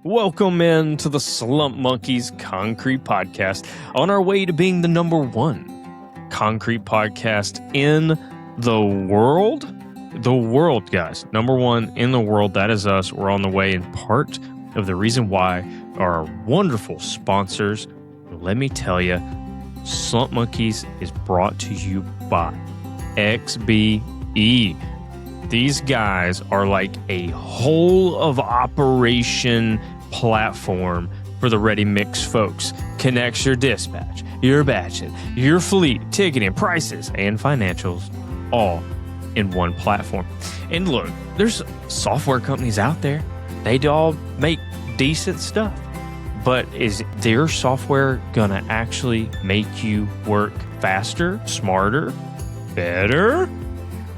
Welcome in to the Slump Monkeys Concrete Podcast, on our way to being the number one concrete podcast in the world. The world, guys. Number one in the world. That is us. We're on the way, and part of the reason why are our wonderful sponsors. Let me tell you, Slump Monkeys is brought to you by XBE. These guys are like a whole of operation platform for the Ready Mix folks. Connects your dispatch, your batching, your fleet, ticketing, prices, and financials all in one platform. And look, there's software companies out there. They all make decent stuff. But is their software gonna actually make you work faster, smarter, better?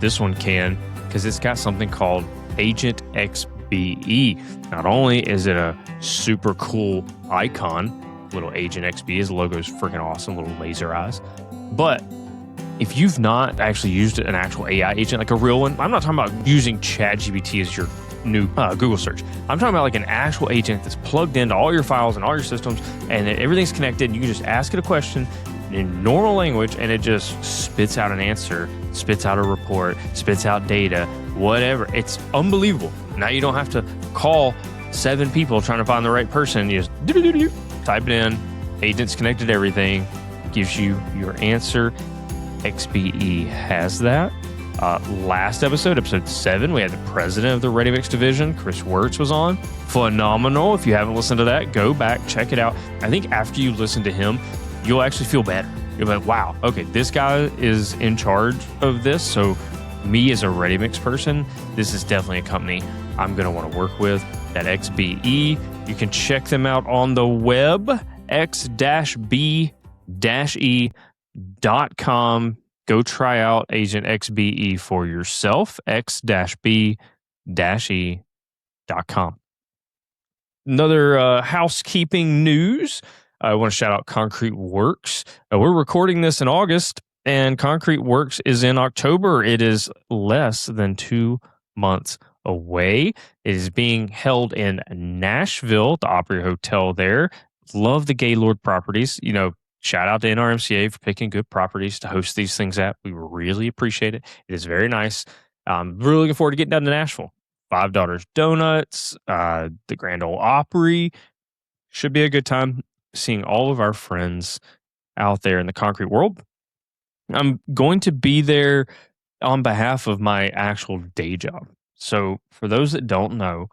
This one can, because it's got something called Agent XBE. Not only is it a super cool icon, little Agent XBE, his logo is freaking awesome, little laser eyes. But if you've not actually used an actual AI agent, like a real one, I'm not talking about using ChatGPT as your new Google search. I'm talking about like an actual agent that's plugged into all your files and all your systems, and everything's connected. And you can just ask it a question in normal language, and it just spits out an answer, spits out a report, spits out data, whatever. It's unbelievable. Now you don't have to call 7 people trying to find the right person. You just type it in, agent's connected to everything, gives you your answer. XBE has that. Last episode 7, we had the president of the Ready Mix division, Chris Wirtz, was on. Phenomenal. If you haven't listened to that, go back, check it out. I think after you listen to him, you'll actually feel better. You'll be like, wow, okay, this guy is in charge of this. So me as a Ready Mix person, this is definitely a company I'm going to want to work with. That XBE, you can check them out on the web, x-b-e.com. Go try out Agent XBE for yourself, x-b-e.com. Another housekeeping news. I want to shout out Concrete Works. We're recording this in August, and Concrete Works is in October. It is less than 2 months away. It is being held in Nashville, the Opry Hotel there. Love the Gaylord properties. You know, shout out to NRMCA for picking good properties to host these things at. We really appreciate it. It is very nice. I'm really looking forward to getting down to Nashville. Five Daughters Donuts, the Grand Ole Opry. Should be a good time seeing all of our friends out there in the concrete world. I'm going to be there on behalf of my actual day job. So for those that don't know,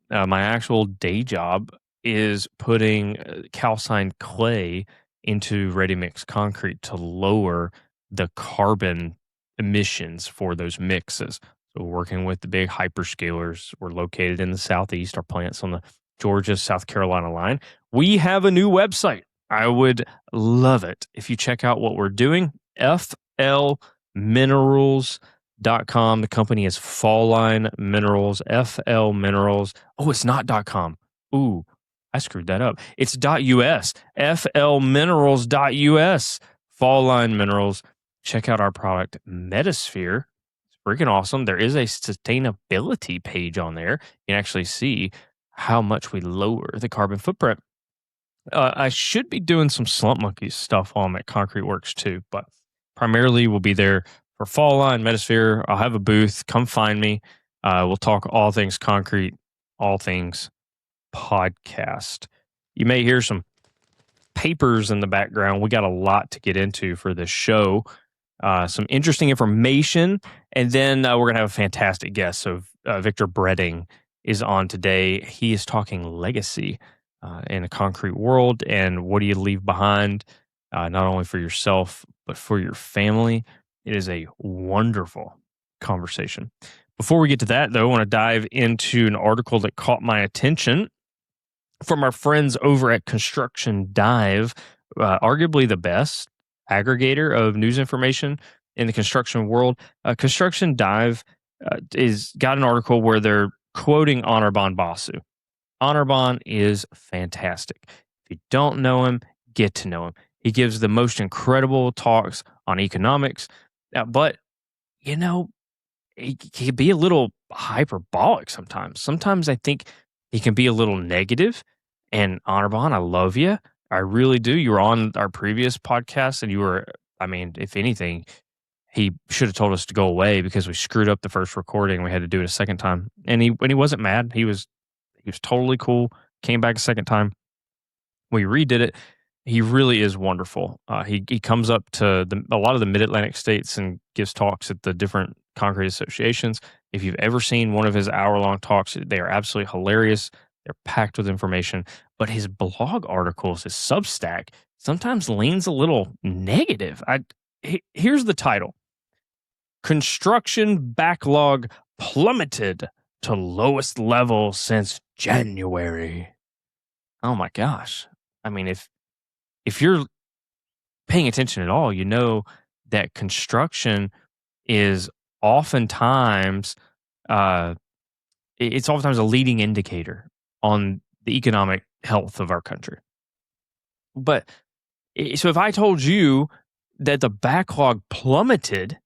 my actual day job is putting calcined clay into ready mix concrete to lower the carbon emissions for those mixes. So working with the big hyperscalers, we're located in the Southeast. Our plant's on the Georgia, South Carolina line. We have a new website. I would love it if you check out what we're doing. flminerals.com. The company is Fall Line Minerals, FL Minerals. Oh, it's not .com. Ooh, I screwed that up. It's .us, flminerals.us, Fall Line Minerals. Check out our product, Metasphere. It's freaking awesome. There is a sustainability page on there. You can actually see how much we lower the carbon footprint. I should be doing some Slump Monkeys stuff while I'm at Concrete Works too, but primarily we'll be there for Fall Line, Metasphere. I'll have a booth. Come find me. We'll talk all things concrete, all things podcast. You may hear some papers in the background. We got a lot to get into for this show. Some interesting information, and then we're going to have a fantastic guest. So Victor Breding is on today. He is talking legacy in a concrete world, and what do you leave behind, not only for yourself, but for your family. It is a wonderful conversation. Before we get to that, though, I want to dive into an article that caught my attention from our friends over at Construction Dive, arguably the best aggregator of news information in the construction world. Construction Dive is got an article where they're quoting Anirban Basu. Anirban is fantastic. If you don't know him, get to know him. He gives the most incredible talks on economics, but, you know, he can be a little hyperbolic sometimes. Sometimes I think he can be a little negative. And Honorbon, I love you. I really do. You were on our previous podcast, and you were, I mean, if anything, he should have told us to go away because we screwed up the first recording. We had to do it a second time. And he wasn't mad. He was totally cool. Came back a second time. We redid it. He really is wonderful. He comes up to a lot of the Mid Atlantic states and gives talks at the different concrete associations. If you've ever seen one of his hour-long talks, they are absolutely hilarious. They're packed with information. But his blog articles, his Substack, sometimes leans a little negative. Here's the title: Construction Backlog Plummeted to Lowest Level Since January. Oh my gosh. I mean, if you're paying attention at all, you know that construction is oftentimes uh, it's oftentimes a leading indicator on the economic health of our country. But so if I told you that the backlog plummeted,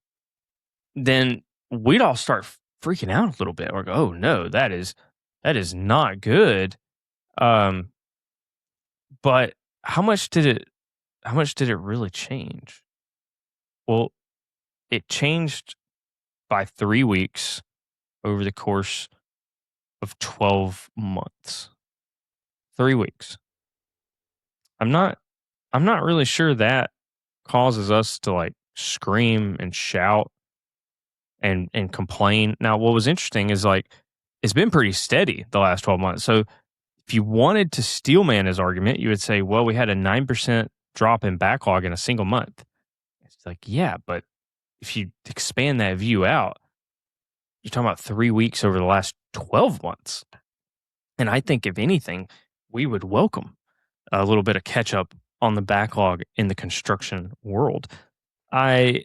then we'd all start freaking out a little bit, or go, "Oh no, that is not good." Um, but how much did it really change? Well, it changed by 3 weeks over the course of 12 months. 3 weeks. I'm not really sure that causes us to like scream and shout and complain. Now, what was interesting is like it's been pretty steady the last 12 months. So if you wanted to steelman his argument, you would say, well, we had a 9% drop in backlog in a single month. It's like, yeah, but if you expand that view out, you're talking about 3 weeks over the last 12 months. And I think, if anything, we would welcome a little bit of catch up on the backlog in the construction world. I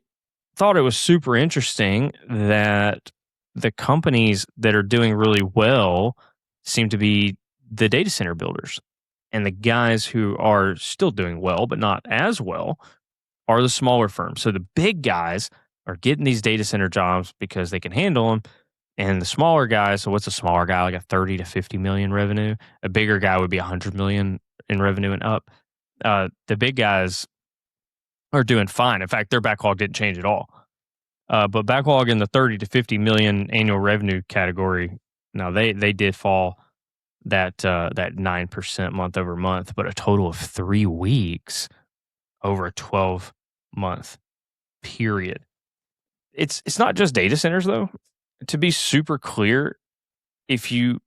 thought it was super interesting that the companies that are doing really well seem to be the data center builders. And the guys who are still doing well, but not as well, are the smaller firms. So the big guys are getting these data center jobs because they can handle them. And the smaller guys, so what's a smaller guy? Like a 30 to 50 million revenue. A bigger guy would be 100 million in revenue and up. The big guys are doing fine. In fact, their backlog didn't change at all. But backlog in the 30 to 50 million annual revenue category, now they did fall that 9% month over month, but a total of 3 weeks over a 12-month period. It's not just data centers though. To be super clear, if you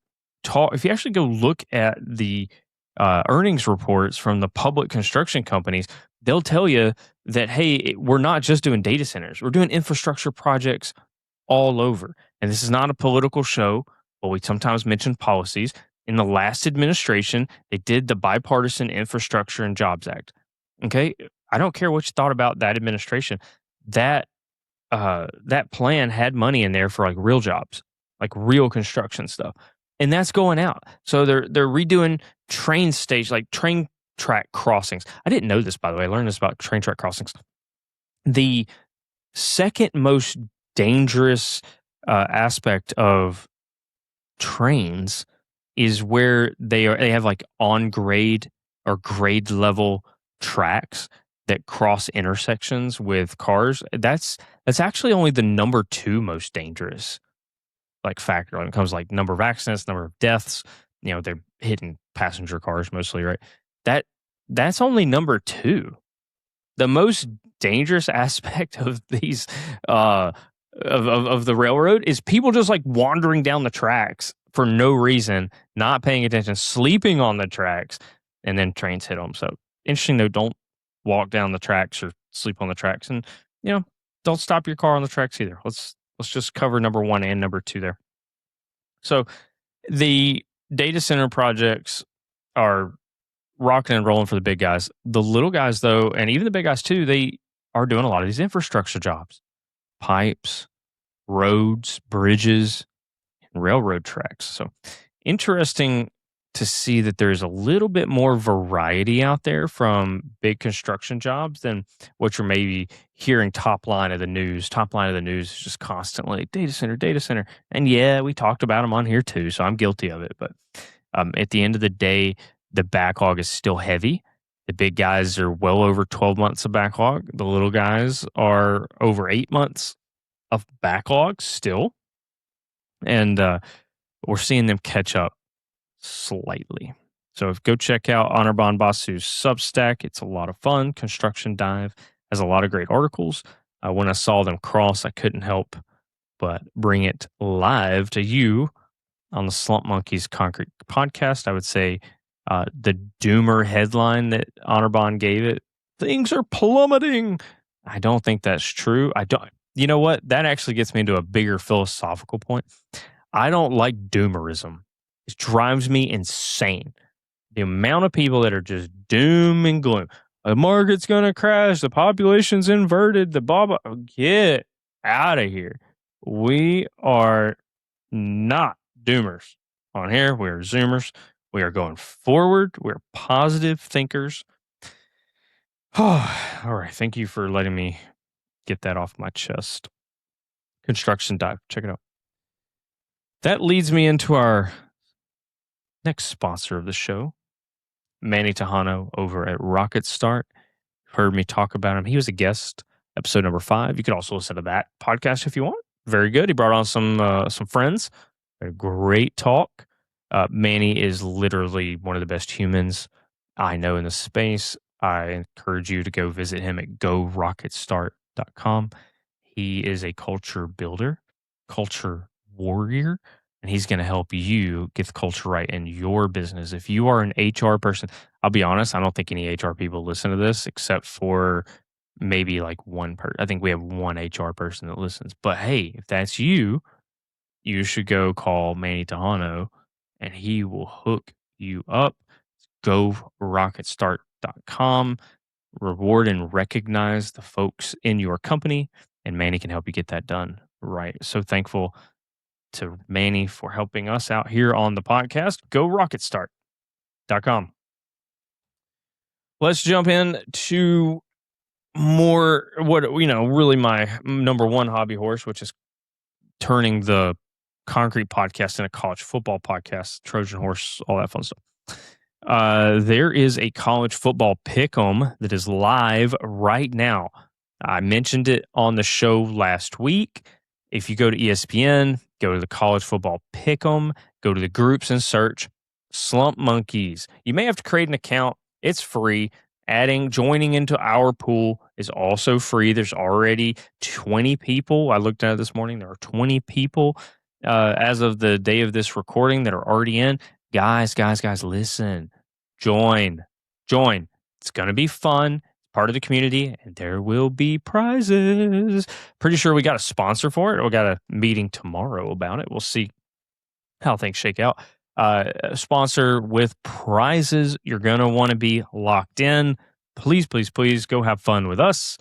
actually go look at the earnings reports from the public construction companies, they'll tell you that, hey, we're not just doing data centers, we're doing infrastructure projects all over. And this is not a political show, but we sometimes mention policies. In the last administration, they did the Bipartisan Infrastructure and Jobs Act. Okay, I don't care what you thought about that administration. That plan had money in there for like real jobs, like real construction stuff, and that's going out. So they're redoing train track crossings. I didn't know this, by the way. I learned this about train track crossings. The second most dangerous aspect of trains is where they have like on grade or grade level tracks that cross intersections with cars. That's actually only the number 2 most dangerous like factor when it comes to like number of accidents, number of deaths. You know, they're hitting passenger cars mostly, right? That's only number 2. The most dangerous aspect of these of the railroad is people just like wandering down the tracks for no reason, not paying attention, sleeping on the tracks, and then trains hit them. So interesting though, don't walk down the tracks or sleep on the tracks, and don't stop your car on the tracks either. Let's just cover number 1 and number 2 there. So the data center projects are rocking and rolling for the big guys. The little guys though, and even the big guys too, they are doing a lot of these infrastructure jobs, pipes, roads, bridges, and railroad tracks. So interesting to see that there's a little bit more variety out there from big construction jobs than what you're maybe hearing top line of the news. Top line of the news is just constantly data center, data center. And yeah, we talked about them on here too, so I'm guilty of it. But At the end of the day, the backlog is still heavy. The big guys are well over 12 months of backlog. The little guys are over 8 months of backlog still. And we're seeing them catch up slightly. So go check out Anirban Basu's Substack. It's a lot of fun. Construction Dive has a lot of great articles. When I saw them cross, I couldn't help but bring it live to you on the Slump Monkeys Concrete podcast. I would say the doomer headline that Anirban gave it, things are plummeting. I don't think that's true. I don't. You know what? That actually gets me into a bigger philosophical point. I don't like doomerism. It drives me insane. The amount of people that are just doom and gloom. The market's going to crash. The population's inverted. The blah, blah. Get out of here. We are not doomers on here. We are zoomers. We are going forward. We're positive thinkers. All right. Thank you for letting me get that off my chest. Construction Dive. Check it out. That leads me into our next sponsor of the show, Manny Tejano over at Rocket Start. Heard me talk about him. He was a guest, episode number 5. You could also listen to that podcast if you want. Very good. He brought on some friends. A great talk. Manny is literally one of the best humans I know in the space. I encourage you to go visit him at gorocketstart.com. He is a culture builder, culture warrior, and he's going to help you get the culture right in your business. If you are an HR person, I'll be honest, I don't think any HR people listen to this except for maybe like one person. I think we have one HR person that listens. But hey, if that's you, you should go call Manny Tejano and he will hook you up. GoRocketStart.com. Reward and recognize the folks in your company, and Manny can help you get that done right. So thankful to Manny for helping us out here on the podcast. GoRocketStart.com. Let's jump in to more really my number one hobby horse, which is turning the concrete podcast into a college football podcast, Trojan horse, all that fun stuff. There is a college football pick'em that is live right now. I mentioned it on the show last week. If you go to ESPN, go to the college football pick'em, go to the groups and search Slump Monkeys. You may have to create an account. It's free. Joining into our pool is also free. There's already 20 people. I looked at it this morning. There are 20 people as of the day of this recording that are already in. Guys, listen. Join. It's going to be fun. Part of the community, and there will be prizes. Pretty sure we got a sponsor for it. We got a meeting tomorrow about it. We'll see how things shake out. Sponsor with prizes. You're going to want to be locked in. Please go have fun with us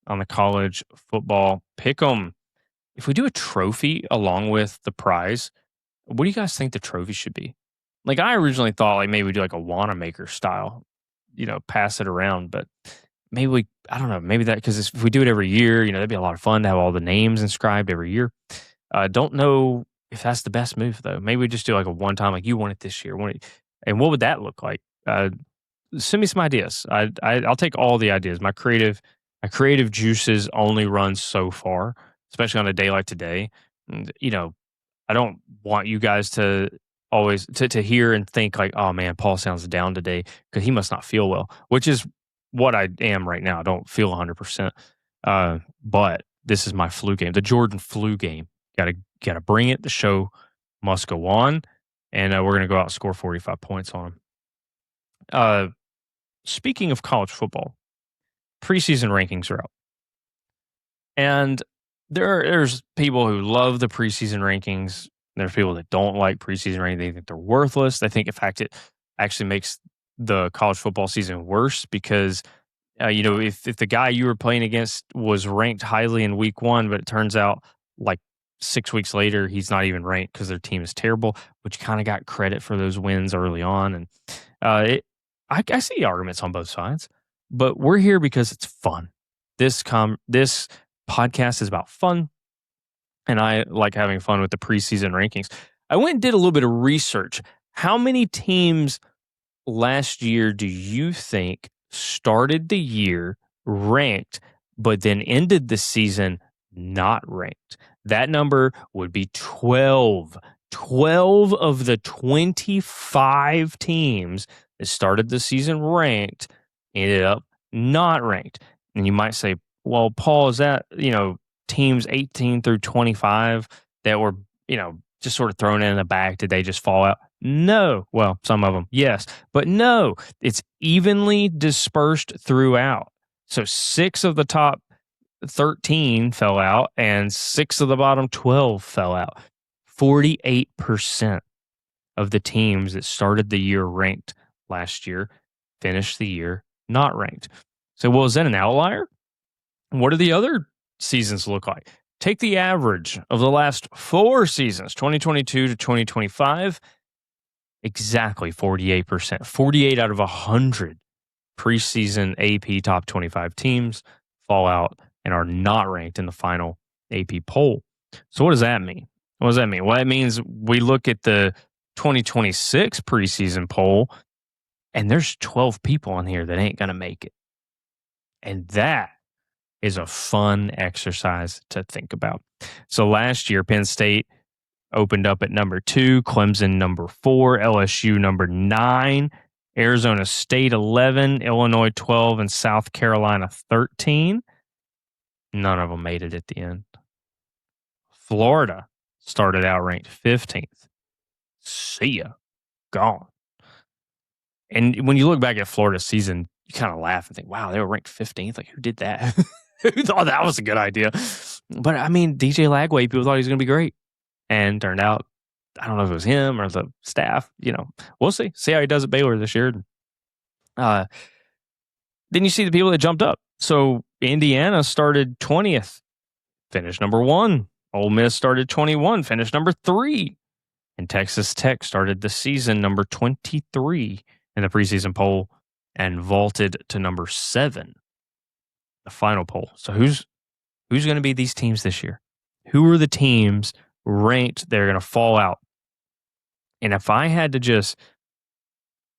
on the college football pick'em. If we do a trophy along with the prize, what do you guys think the trophy should be? Like, I originally thought like maybe we do like a Wanamaker style, pass it around, but maybe I don't know, maybe that, because if we do it every year, that'd be a lot of fun to have all the names inscribed every year. Don't know if that's the best move though. Maybe we just do like a one time, like you want it this year, and what would that look like? Send me some ideas. I'll take all the ideas. My creative juices only run so far, especially on a day like today. And, I don't want you guys to always to hear and think like, oh man, Paul sounds down today because he must not feel well, which is what I am right now. I don't feel 100%. But this is my flu game, the Jordan flu game. Gotta bring it. The show must go on, and we're gonna go out and score 45 points on them. Speaking of college football, preseason rankings are out, and there's people who love the preseason rankings. There's people that don't like preseason rankings. They think they're worthless. They think, in fact, it actually makes the college football season worse because, if the guy you were playing against was ranked highly in week 1, but it turns out like 6 weeks later, he's not even ranked because their team is terrible, which kind of got credit for those wins early on. And I see arguments on both sides, but we're here because it's fun. This podcast is about fun, and I like having fun with the preseason rankings. I went and did a little bit of research. How many teams last year do you think started the year ranked, but then ended the season not ranked? That number would be 12. 12 of the 25 teams that started the season ranked ended up not ranked. And you might say, well, Paul, is that, teams 18 through 25 that were, just sort of thrown in the back? Did they just fall out? No. Well, some of them, yes. But no, it's evenly dispersed throughout. So 6 of the top 13 fell out and 6 of the bottom 12 fell out. 48% of the teams that started the year ranked last year finished the year not ranked. So, well, is that an outlier? What do the other seasons look like? Take the average of the last 4 seasons, 2022 to 2025, exactly 48%. 48 out of 100 preseason AP top 25 teams fall out and are not ranked in the final AP poll. So what does that mean? What does that mean? Well, it means we look at the 2026 preseason poll and there's 12 people on here that ain't going to make it. And that is a fun exercise to think about. So last year, Penn State opened up at number 2, Clemson number 4, LSU number 9, Arizona State 11, Illinois 12, and South Carolina 13. None of them made it at the end. Florida started out ranked 15th. See ya. Gone. And when you look back at Florida's season, you kind of laugh and think, wow, they were ranked 15th. Like, who did that? Who thought that was a good idea? But, I mean, DJ Lagway, people thought he was going to be great. And turned out, I don't know if it was him or the staff. We'll see. See how he does at Baylor this year. Then you see the people that jumped up. So Indiana started 20th, finished number 1. Ole Miss started 21, finished number 3. And Texas Tech started the season number 23 in the preseason poll and vaulted to number 7, the final poll. So who's going to be these teams this year? Who are the teams ranked they're going to fall out? And if I had to just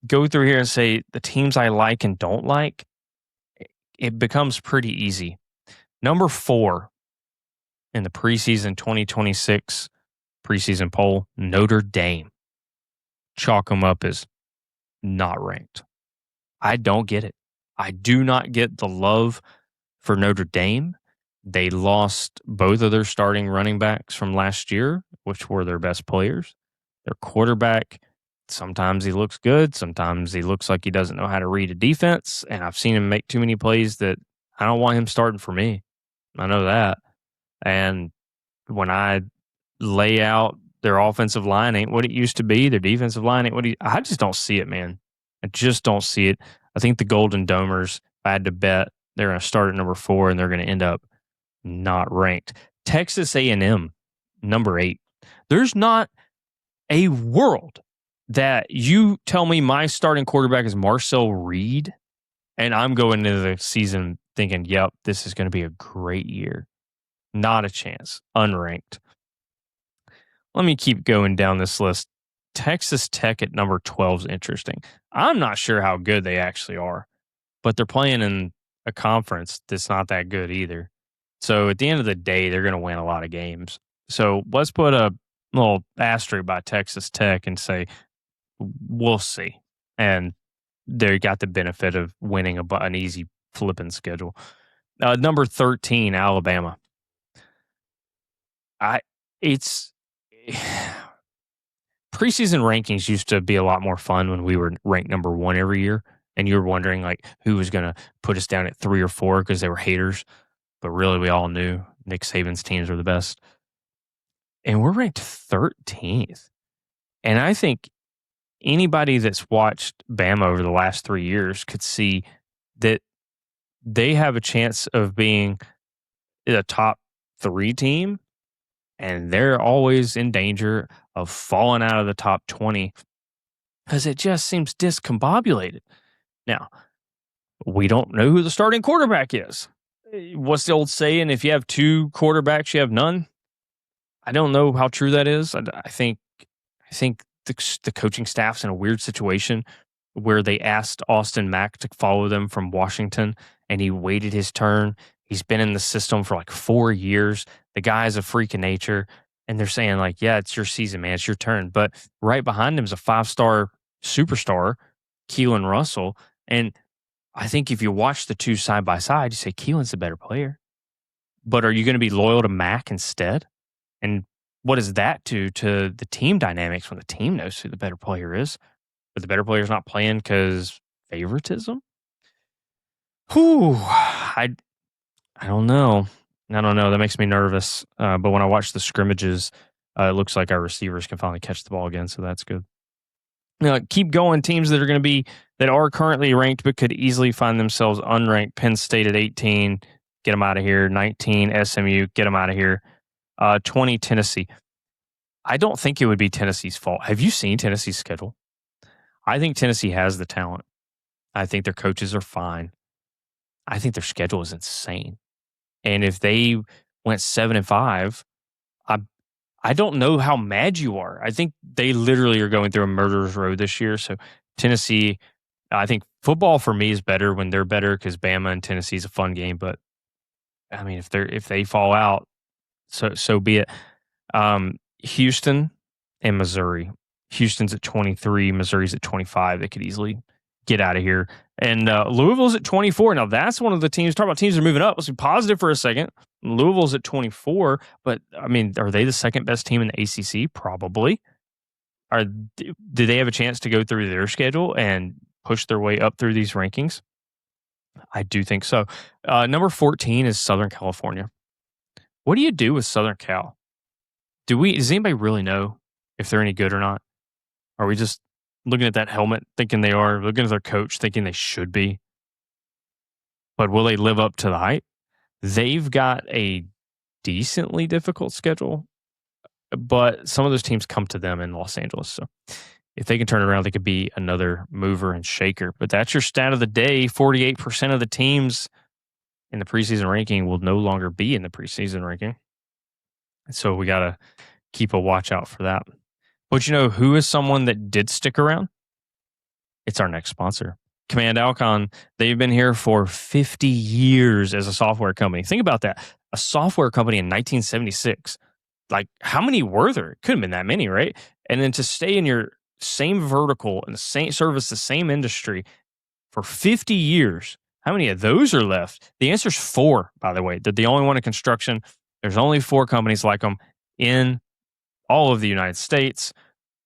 go through here and say the teams I like and don't like, it becomes pretty easy. Number 4 in the preseason 2026 preseason poll, Notre Dame. Chalk them up as not ranked. I don't get it. I do not get the love for Notre Dame. They lost both of their starting running backs from last year, which were their best players. Their quarterback, sometimes he looks good. Sometimes he looks like he doesn't know how to read a defense. And I've seen him make too many plays that I don't want him starting for me. I know that. And when I lay out their offensive line ain't what it used to be, their defensive line ain't what I just don't see it, man. I just don't see it. I think the Golden Domers, if I had to bet, they're going to start at number 4 and they're going to end up not ranked. Texas A&M, number 8. There's not a world that you tell me my starting quarterback is Marcel Reed and I'm going into the season thinking, yep, this is going to be a great year. Not a chance. Unranked. Let me keep going down this list. Texas Tech at number 12 is interesting. I'm not sure how good they actually are, but they're playing in a conference that's not that good either. So at the end of the day, they're going to win a lot of games. So let's put a little asterisk by Texas Tech and say, we'll see. And they got the benefit of winning an easy flipping schedule. Number 13, Alabama. Preseason rankings used to be a lot more fun when we were ranked number 1 every year, and you were wondering like who was going to put us down at 3 or 4 because they were haters, but really we all knew Nick Saban's teams were the best. And we're ranked 13th. And I think anybody that's watched Bama over the last 3 years could see that they have a chance of being a top 3 team, and they're always in danger of falling out of the top 20 because it just seems discombobulated. Now, we don't know who the starting quarterback is. What's the old saying? If you have 2 quarterbacks, you have none. I don't know how true that is. I think the coaching staff's in a weird situation where they asked Austin Mack to follow them from Washington, and he waited his turn. He's been in the system for like 4 years. The guy's a freak of nature, and they're saying like, yeah, it's your season, man. It's your turn. But right behind him is a 5-star superstar, Keelan Russell. And I think if you watch the two side by side, you say Keelan's the better player. But are you going to be loyal to Mac instead? And what does that do to the team dynamics when the team knows who the better player is, but the better player's not playing because favoritism? Whew, I don't know. I don't know. That makes me nervous. But when I watch the scrimmages, it looks like our receivers can finally catch the ball again, so that's good. Now, keep going. Teams that are currently ranked but could easily find themselves unranked. Penn State at 18, get them out of here. 19, SMU, get them out of here. 20, Tennessee. I don't think it would be Tennessee's fault. Have you seen Tennessee's schedule? I think Tennessee has the talent. I think their coaches are fine. I think their schedule is insane. And if they went 7-5, I don't know how mad you are. I think they literally are going through a murderer's row this year. So Tennessee, I think football for me is better when they're better because Bama and Tennessee is a fun game. But I mean, if they fall out, so be it. Houston and Missouri. Houston's at 23, Missouri's at 25. They could easily get out of here. And Louisville's at 24. Now, that's one of the teams. Talk about teams that are moving up. Let's be positive for a second. Louisville's at 24. But, I mean, are they the second best team in the ACC? Probably. Do they have a chance to go through their schedule and push their way up through these rankings? I do think so. Number 14 is Southern California. What do you do with Southern Cal? Does anybody really know if they're any good or not? Are we just looking at that helmet thinking they are, looking at their coach thinking they should be? But will they live up to the hype? They've got a decently difficult schedule, but some of those teams come to them in Los Angeles. So if they can turn it around, they could be another mover and shaker. But that's your stat of the day. 48% of the teams in the preseason ranking will no longer be in the preseason ranking. So we got to keep a watch out for that. But you know who is someone that did stick around? It's our next sponsor, Command Alkon. They've been here for 50 years as a software company. Think about that. A software company in 1976. Like, how many were there? It couldn't have been that many, right? And then to stay in your same vertical and the same service, the same industry for 50 years, how many of those are left? The answer is 4, by the way. They're the only one in construction. There's only 4 companies like them in all of the United States.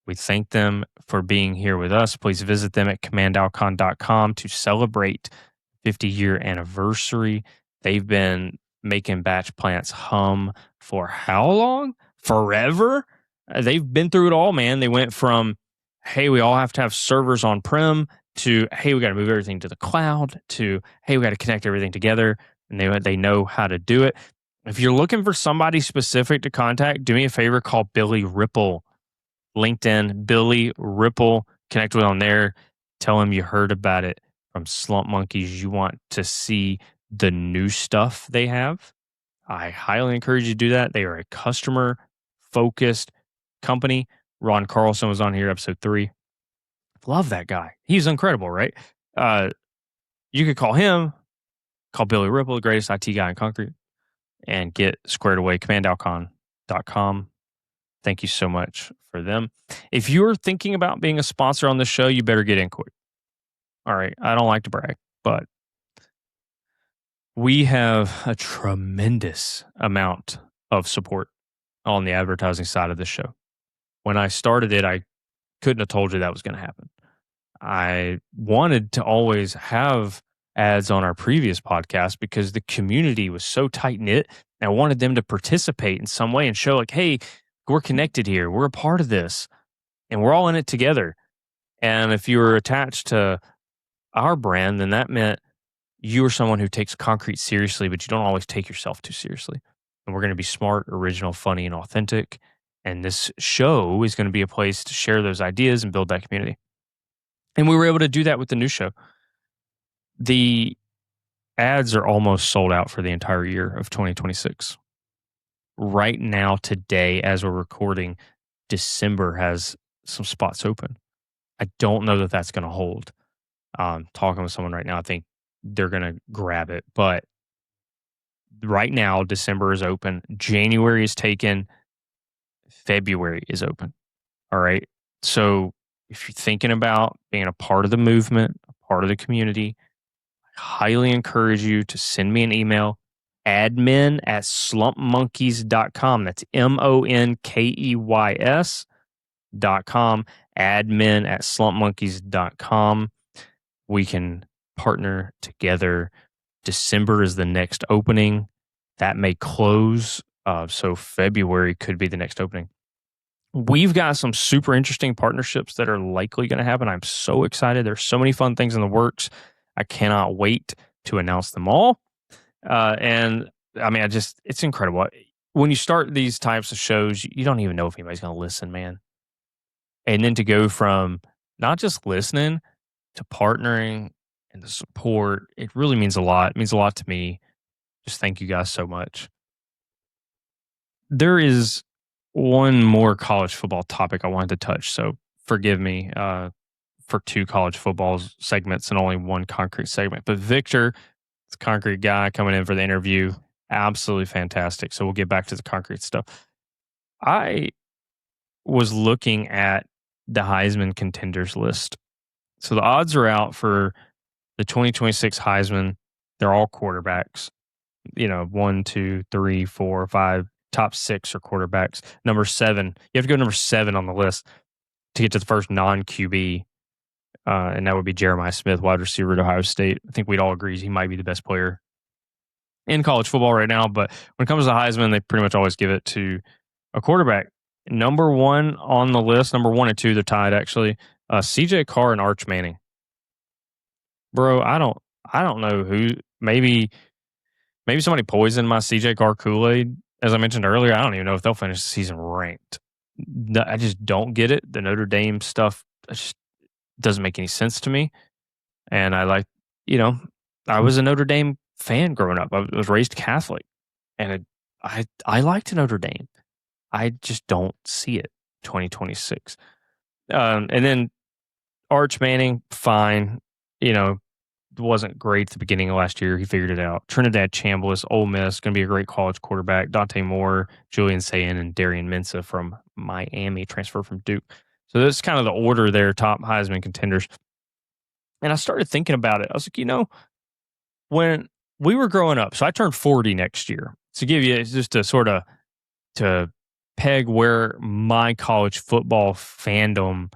We thank them for being here with us. Please visit them at commandalkon.com to celebrate 50-year anniversary. They've been making batch plants hum for how long? Forever? They've been through it all, man. They went from, hey, we all have to have servers on-prem to, hey, we got to move everything to the cloud to, hey, we got to connect everything together. And they know how to do it. If you're looking for somebody specific to contact, do me a favor, call Billy Ripple. LinkedIn, Billy Ripple. Connect with him on there. Tell him you heard about it from Slump Monkeys. You want to see the new stuff they have. I highly encourage you to do that. They are a customer-focused company. Ron Carlson was on here, episode 3. Love that guy. He's incredible, right? You could call him, call Billy Ripple, the greatest IT guy in concrete, and get squared away. commandalkon.com. Thank you so much for them. If you're thinking about being a sponsor on the show, you better get in quick. All right. I don't like to brag, but we have a tremendous amount of support on the advertising side of the show. When I started it, I couldn't have told you that was going to happen. I wanted to always have ads on our previous podcast because the community was so tight-knit. And I wanted them to participate in some way and show like, hey, we're connected here. We're a part of this. And we're all in it together. And if you were attached to our brand, then that meant you are someone who takes concrete seriously, but you don't always take yourself too seriously. And we're going to be smart, original, funny, and authentic. And this show is going to be a place to share those ideas and build that community. And we were able to do that with the new show. The ads are almost sold out for the entire year of 2026. Right now, today, as we're recording, December has some spots open. I don't know that that's going to hold. Talking with someone right now, I think they're going to grab it. But right now, December is open. January is taken. February is open. All right. So if you're thinking about being a part of the movement, a part of the community, I highly encourage you to send me an email, admin@slumpmonkeys.com. That's MONKEYS.com, admin@slumpmonkeys.com. We can partner together. December is the next opening. That may close. So February could be the next opening. We've got some super interesting partnerships that are likely going to happen. I'm so excited. There's so many fun things in the works. I cannot wait to announce them all. And I mean, it's incredible. When you start these types of shows, you don't even know if anybody's going to listen, man. And then to go from not just listening to partnering and the support, it really means a lot. It means a lot to me. Just thank you guys so much. There is one more college football topic I wanted to touch, so forgive me for two college football segments and only one concrete segment. But Victor, the concrete guy coming in for the interview, absolutely fantastic. So we'll get back to the concrete stuff. I was looking at the Heisman contenders list. So the odds are out for the 2026 Heisman. They're all quarterbacks. 1, 2, 3, 4, 5. Top 6 are quarterbacks. Number 7, you have to go number 7 on the list to get to the first non-QB, and that would be Jeremiah Smith, wide receiver at Ohio State. I think we'd all agree he might be the best player in college football right now, but when it comes to Heisman, they pretty much always give it to a quarterback. Number 1 on the list, number 1 and 2, they're tied actually, CJ Carr and Arch Manning. Bro, I don't know who, maybe somebody poisoned my CJ Carr Kool-Aid. As I mentioned earlier, I don't even know if they'll finish the season ranked. I just don't get it. The Notre Dame stuff just doesn't make any sense to me. And I was a Notre Dame fan growing up. I was raised Catholic, and I liked Notre Dame. I just don't see it 2026. And then Arch Manning, fine. Wasn't great at the beginning of last year. He figured it out. Trinidad Chambliss, Ole Miss, going to be a great college quarterback. Dante Moore, Julian Sayin, and Darian Mensah from Miami, transfer from Duke. So that's kind of the order there, top Heisman contenders. And I started thinking about it. I was like, when we were growing up, so I turned 40 next year. To give you just to sort of to peg where my college football fandom,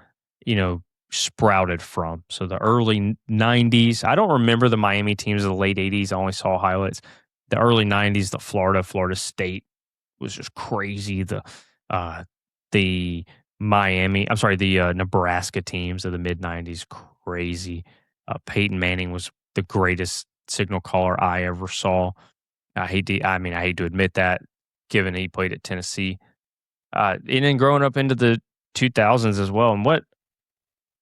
sprouted from. So the early 90s. I don't remember the Miami teams of the late 80s. I only saw highlights. The early 90s, the Florida State was just crazy. The Nebraska teams of the mid 90s, crazy. Peyton Manning was the greatest signal caller I ever saw. I hate to admit that, given he played at Tennessee. And then growing up into the 2000s as well. And what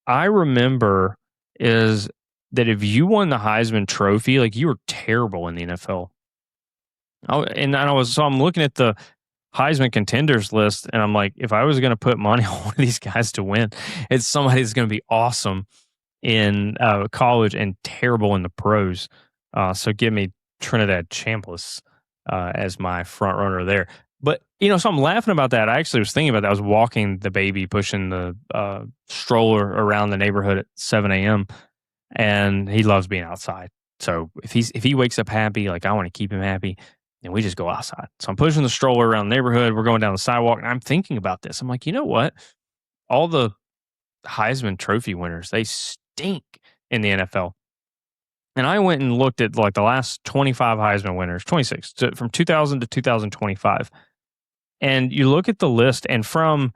I remember is that if you won the Heisman Trophy, like, you were terrible in the NFL. I'm looking at the Heisman contenders list, and I'm like, if I was going to put money on one of these guys to win, it's somebody that's going to be awesome in college and terrible in the pros. So give me Trinidad Chambliss as my front runner there. But, so I'm laughing about that. I actually was thinking about that. I was walking the baby, pushing the stroller around the neighborhood at 7 a.m., and he loves being outside. So if he wakes up happy, like, I want to keep him happy, and we just go outside. So I'm pushing the stroller around the neighborhood. We're going down the sidewalk, and I'm thinking about this. I'm like, you know what? All the Heisman Trophy winners, they stink in the NFL. And I went and looked at, like, the last 25 Heisman winners, 26, from 2000 to 2025. And you look at the list, and from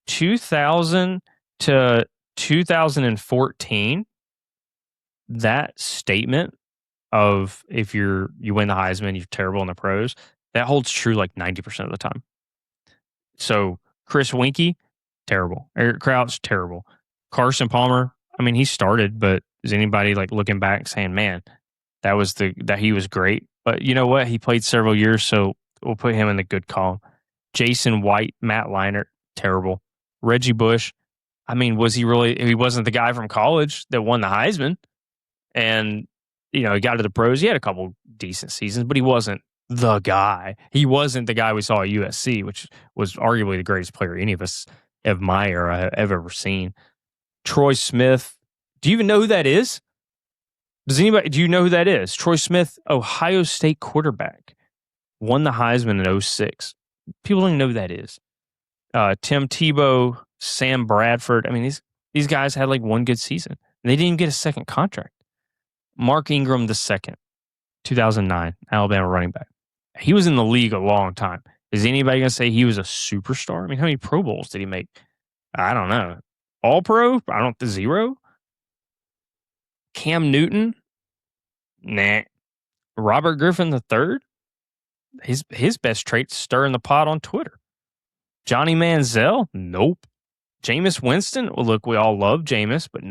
2000 to 2014, that statement of if you win the Heisman, you're terrible in the pros, that holds true like 90% of the time. So Chris Winkie, terrible. Eric Crouch, terrible. Carson Palmer, he started, but is anybody like looking back saying, man, that he was great? But you know what? He played several years, so we'll put him in the good column. Jason White, Matt Leinart, terrible. Reggie Bush, I mean, was he really? He wasn't the guy from college that won the Heisman, and he got to the pros. He had a couple decent seasons, but he wasn't the guy. He wasn't the guy we saw at USC, which was arguably the greatest player any of us of my era have ever seen. Troy Smith. Do you even know who that is? Do you know who that is? Troy Smith, Ohio State quarterback, won the Heisman in 2006. People don't even know who that is. Tim Tebow, Sam Bradford. I mean, these guys had like one good season. And they didn't even get a second contract. Mark Ingram II, 2009, Alabama running back. He was in the league a long time. Is anybody going to say he was a superstar? I mean, how many Pro Bowls did he make? I don't know. All Pro? I don't know. 0? Cam Newton? Nah. Robert Griffin III? His best trait, stirring the pot on Twitter. Johnny Manziel? Nope. Jameis Winston? Well, look, we all love Jameis, but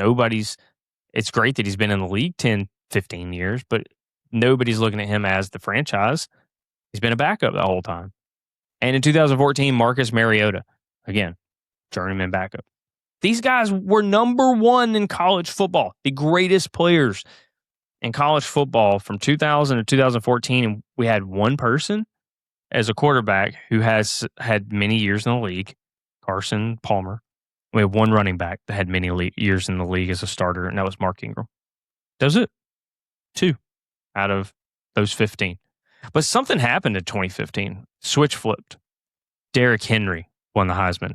it's great that he's been in the league 10, 15 years, but nobody's looking at him as the franchise. He's been a backup the whole time. And in 2014, Marcus Mariota, again, journeyman backup. These guys were number one in college football, the greatest players in college football from 2000 to 2014. And we had one person as a quarterback who has had many years in the league, Carson Palmer. We have one running back that had many years in the league as a starter, and that was Mark Ingram. Does it? 2 out of those 15. But something happened in 2015. Switch flipped. Derrick Henry won the Heisman.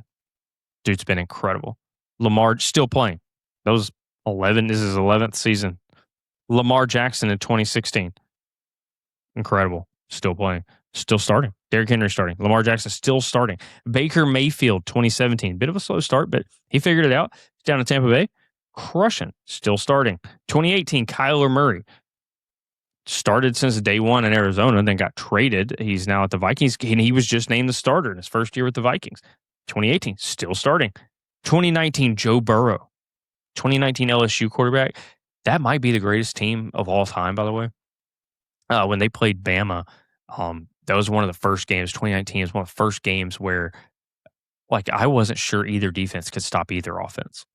Dude's been incredible. Lamar still playing. This is his 11th season. Lamar Jackson in 2016. Incredible. Still playing. Still starting. Derrick Henry starting. Lamar Jackson still starting. Baker Mayfield 2017. Bit of a slow start, but he figured it out. He's down in Tampa Bay. Crushing. Still starting. 2018, Kyler Murray. Started since day one in Arizona, then got traded. He's now at the Vikings, and he was just named the starter in his first year with the Vikings. 2018, still starting. 2019, Joe Burrow. 2019 LSU quarterback. That might be the greatest team of all time, by the way. When they played Bama, that was one of the first games. 2019 is one of the first games where, I wasn't sure either defense could stop either offense.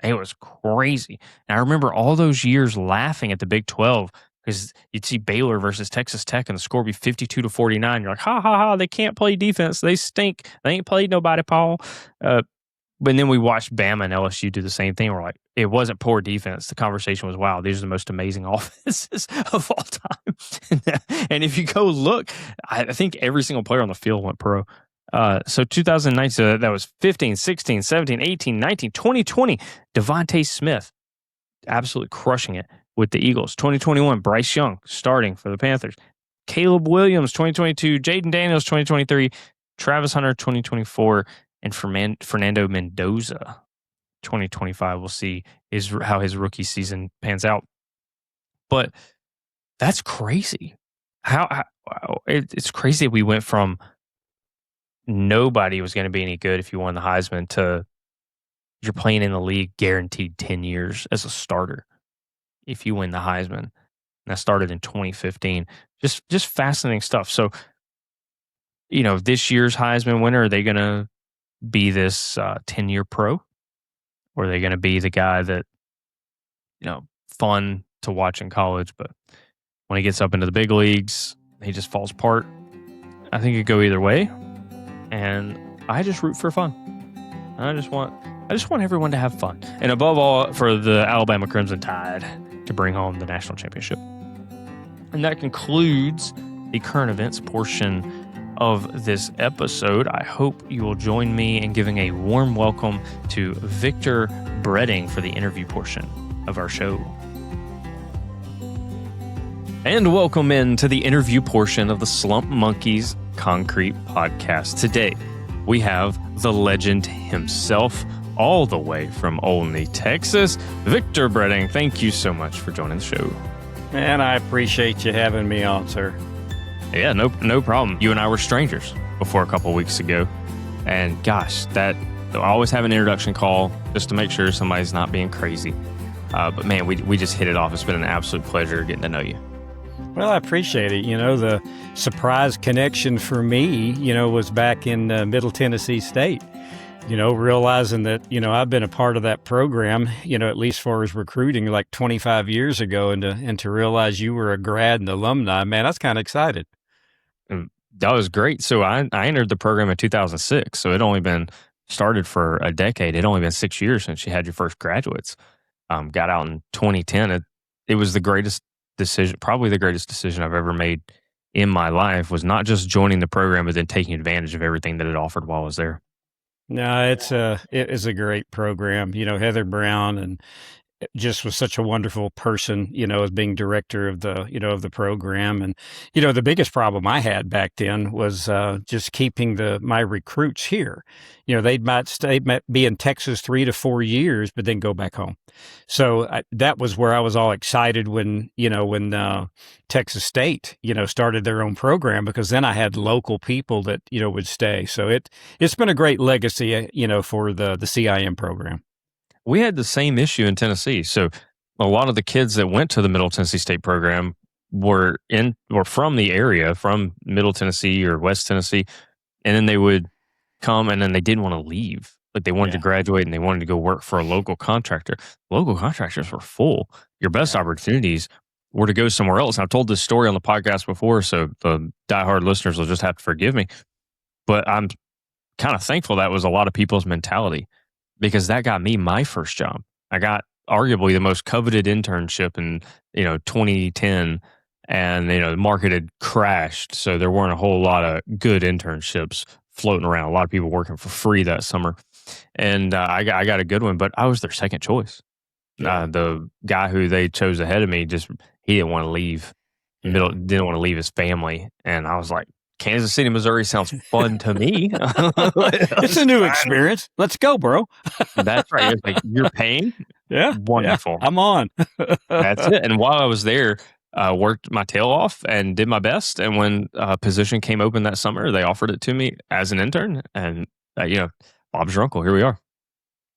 It was crazy. And I remember all those years laughing at the Big 12 because you'd see Baylor versus Texas Tech and the score be 52-49. You're like, ha, ha, ha, they can't play defense. They stink. They ain't played nobody, Paul. But then we watched Bama and LSU do the same thing. We're like, it wasn't poor defense. The conversation was, wow, these are the most amazing offenses of all time. And if you go look, I think every single player on the field went pro. So 2019, so that was 15, 16, 17, 18, 19, 2020. Devontae Smith, absolutely crushing it with the Eagles. 2021, Bryce Young starting for the Panthers. Caleb Williams, 2022. Jaden Daniels, 2023. Travis Hunter, 2024. And Fernando Mendoza, 2025. We'll see how his rookie season pans out. But that's crazy. It's crazy that we went from nobody was going to be any good if you won the Heisman to you're playing in the league guaranteed 10 years as a starter if you win the Heisman. And that started in 2015. Just fascinating stuff. So, this year's Heisman winner, are they going to be this 10-year pro? Or are they going to be the guy that, fun to watch in college, but when he gets up into the big leagues, he just falls apart? I think it could go either way. And I just root for fun. I just want everyone to have fun. And above all, for the Alabama Crimson Tide to bring home the national championship. And that concludes the current events portion of this episode. I hope you will join me in giving a warm welcome to Victor Bredding for the interview portion of our show. And welcome into the interview portion of the Slump Monkeys Concrete Podcast. Today, we have the legend himself, all the way from Olney, Texas, Victor Bredding. Thank you so much for joining the show. Man, I appreciate you having me on, sir. Yeah, no problem. You and I were strangers before a couple of weeks ago. And gosh, I always have an introduction call just to make sure somebody's not being crazy. But man, we just hit it off. It's been an absolute pleasure getting to know you. Well, I appreciate it. The surprise connection for me, was back in Middle Tennessee State. Realizing that, I've been a part of that program, at least far as recruiting like 25 years ago, and to realize you were a grad and alumni, man, that's kind of excited. And that was great. So I entered the program in 2006. So it only been started for a decade. It only been 6 years since you had your first graduates. Got out in 2010. It was the greatest decision, probably the greatest decision I've ever made in my life, was not just joining the program, but then taking advantage of everything that it offered while I was there. No, it is a great program. Heather Brown and just was such a wonderful person, as being director of the program. And, the biggest problem I had back then was just keeping my recruits here. They might be in Texas 3 to 4 years, but then go back home. So that was where I was all excited when Texas State, started their own program, because then I had local people that, would stay. So it's been a great legacy, for the CIM program. We had the same issue in Tennessee. So a lot of the kids that went to the Middle Tennessee State program were from the area, from Middle Tennessee or West Tennessee, and then they would come and then they didn't want to leave. Like they wanted to graduate and they wanted to go work for a local contractor. Local contractors were full. Your best opportunities were to go somewhere else. And I've told this story on the podcast before, so the diehard listeners will just have to forgive me. But I'm kind of thankful that was a lot of people's mentality, because that got me my first job. I got arguably the most coveted internship in 2010, and the market had crashed, so there weren't a whole lot of good internships floating around. A lot of people working for free that summer, and I got a good one, but I was their second choice. The guy who they chose ahead of me he didn't want to leave. Didn't want to leave his family, and I was like, Kansas City, Missouri sounds fun to me. It's a new experience. Let's go, bro. That's right. It's like, you're paying? Yeah. Wonderful. Yeah, I'm on. That's it. And while I was there, worked my tail off and did my best. And when a position came open that summer, they offered it to me as an intern. And, Bob's your uncle. Here we are.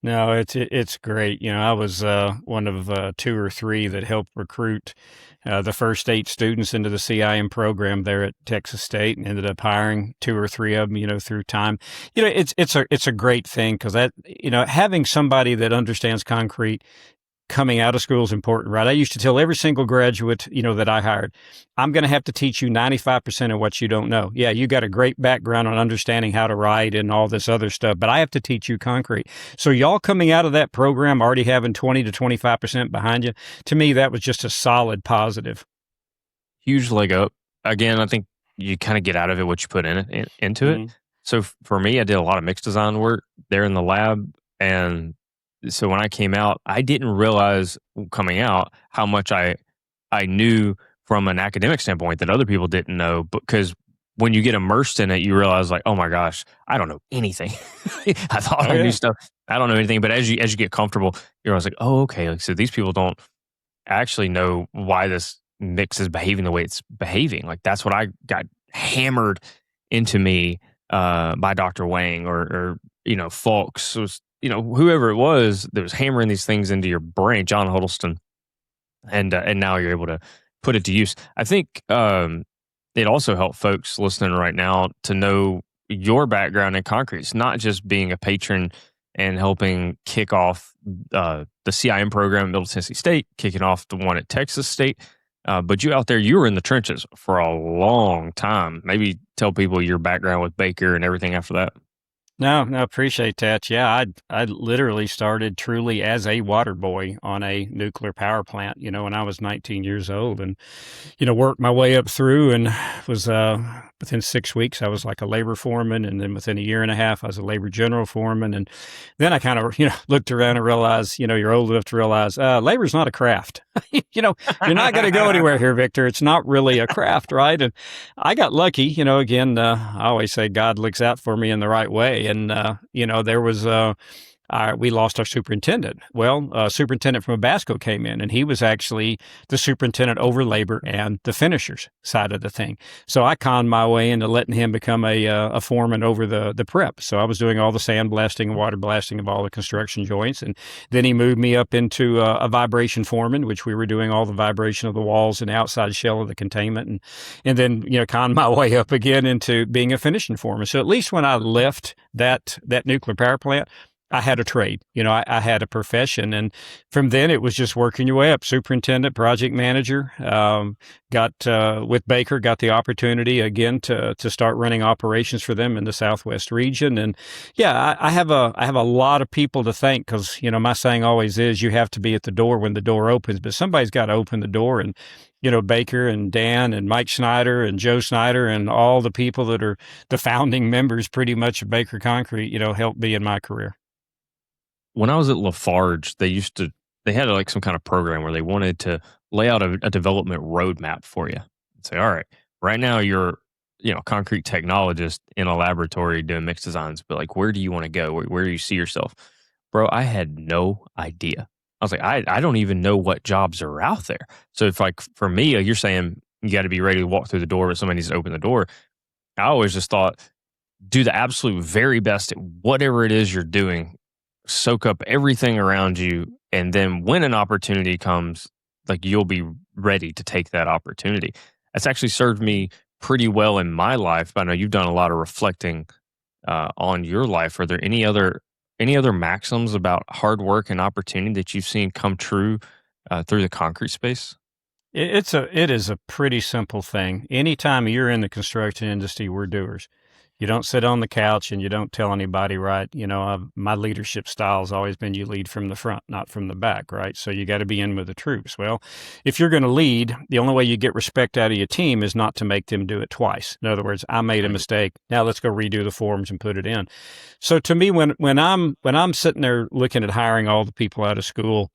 No, it's great. I was one of 2 or 3 that helped recruit the first 8 students into the CIM program there at Texas State, and ended up hiring 2 or 3 of them, through time. It's a great thing, because that, having somebody that understands concrete coming out of school is important, right? I used to tell every single graduate, that I hired, I'm going to have to teach you 95% of what you don't know. Yeah, you got a great background on understanding how to write and all this other stuff, but I have to teach you concrete. So y'all coming out of that program already having 20 to 25% behind you, to me, that was just a solid positive. Huge leg up. Again, I think you kind of get out of it what you put into it. So for me, I did a lot of mixed design work there in the lab, and so when I came out, I didn't realize coming out how much I knew from an academic standpoint that other people didn't know. Because when you get immersed in it, you realize, like, oh my gosh, I don't know anything. I thought I knew stuff. I don't know anything. But as you get comfortable, you're always like, oh, okay. Like, so these people don't actually know why this mix is behaving the way it's behaving. Like, that's what I got hammered into me by Dr. Wang or Fulks was. Whoever it was that was hammering these things into your brain, John Huddleston, and now you're able to put it to use. I think it also helped folks listening right now to know your background in concrete. It's not just being a patron and helping kick off the CIM program at Middle Tennessee State, kicking off the one at Texas State, but you out there, you were in the trenches for a long time. Maybe tell people your background with Baker and everything after that. No, appreciate that. Yeah, I literally started truly as a water boy on a nuclear power plant, when I was 19 years old, and, worked my way up through, and was, within 6 weeks, I was like a labor foreman. And then within a year and a half, I was a labor general foreman. And then I kind of, looked around and realized, you're old enough to realize, labor's not a craft. You're not going to go anywhere here, Victor. It's not really a craft, right? And I got lucky, again, I always say God looks out for me in the right way. And, there was we lost our superintendent. Well, superintendent from Abasco came in, and he was actually the superintendent over labor and the finishers side of the thing. So I conned my way into letting him become a foreman over the prep. So I was doing all the sandblasting and water blasting of all the construction joints, and then he moved me up into a vibration foreman, which we were doing all the vibration of the walls and outside shell of the containment, and then conned my way up again into being a finishing foreman. So at least when I left that nuclear power plant, I had a trade. I had a profession. And from then it was just working your way up. Superintendent, project manager, got with Baker, got the opportunity again to start running operations for them in the Southwest region. And yeah, I have a lot of people to thank because, my saying always is you have to be at the door when the door opens, but somebody's got to open the door. And Baker and Dan and Mike Schneider and Joe Snyder and all the people that are the founding members pretty much of Baker Concrete, helped me in my career. When I was at Lafarge, they had like some kind of program where they wanted to lay out a development roadmap for you and say, all right, right now you're, a concrete technologist in a laboratory doing mixed designs, but like, where do you want to go? Where do you see yourself? Bro, I had no idea. I was like, I don't even know what jobs are out there. So if like for me, you're saying you got to be ready to walk through the door, but somebody needs to open the door. I always just thought, do the absolute very best at whatever it is you're doing. Soak up everything around you, and then when an opportunity comes, like you'll be ready to take that opportunity. That's actually served me pretty well in my life. I know you've done a lot of reflecting on your life. Are there any other maxims about hard work and opportunity that you've seen come true through the concrete space? It is a pretty simple thing. Anytime you're in the construction industry, we're doers. You don't sit on the couch and you don't tell anybody, right? My leadership style has always been you lead from the front, not from the back, right? So you got to be in with the troops. Well, if you're going to lead, the only way you get respect out of your team is not to make them do it twice. In other words, I made a mistake. Now let's go redo the forms and put it in. So to me, when I'm sitting there looking at hiring all the people out of school,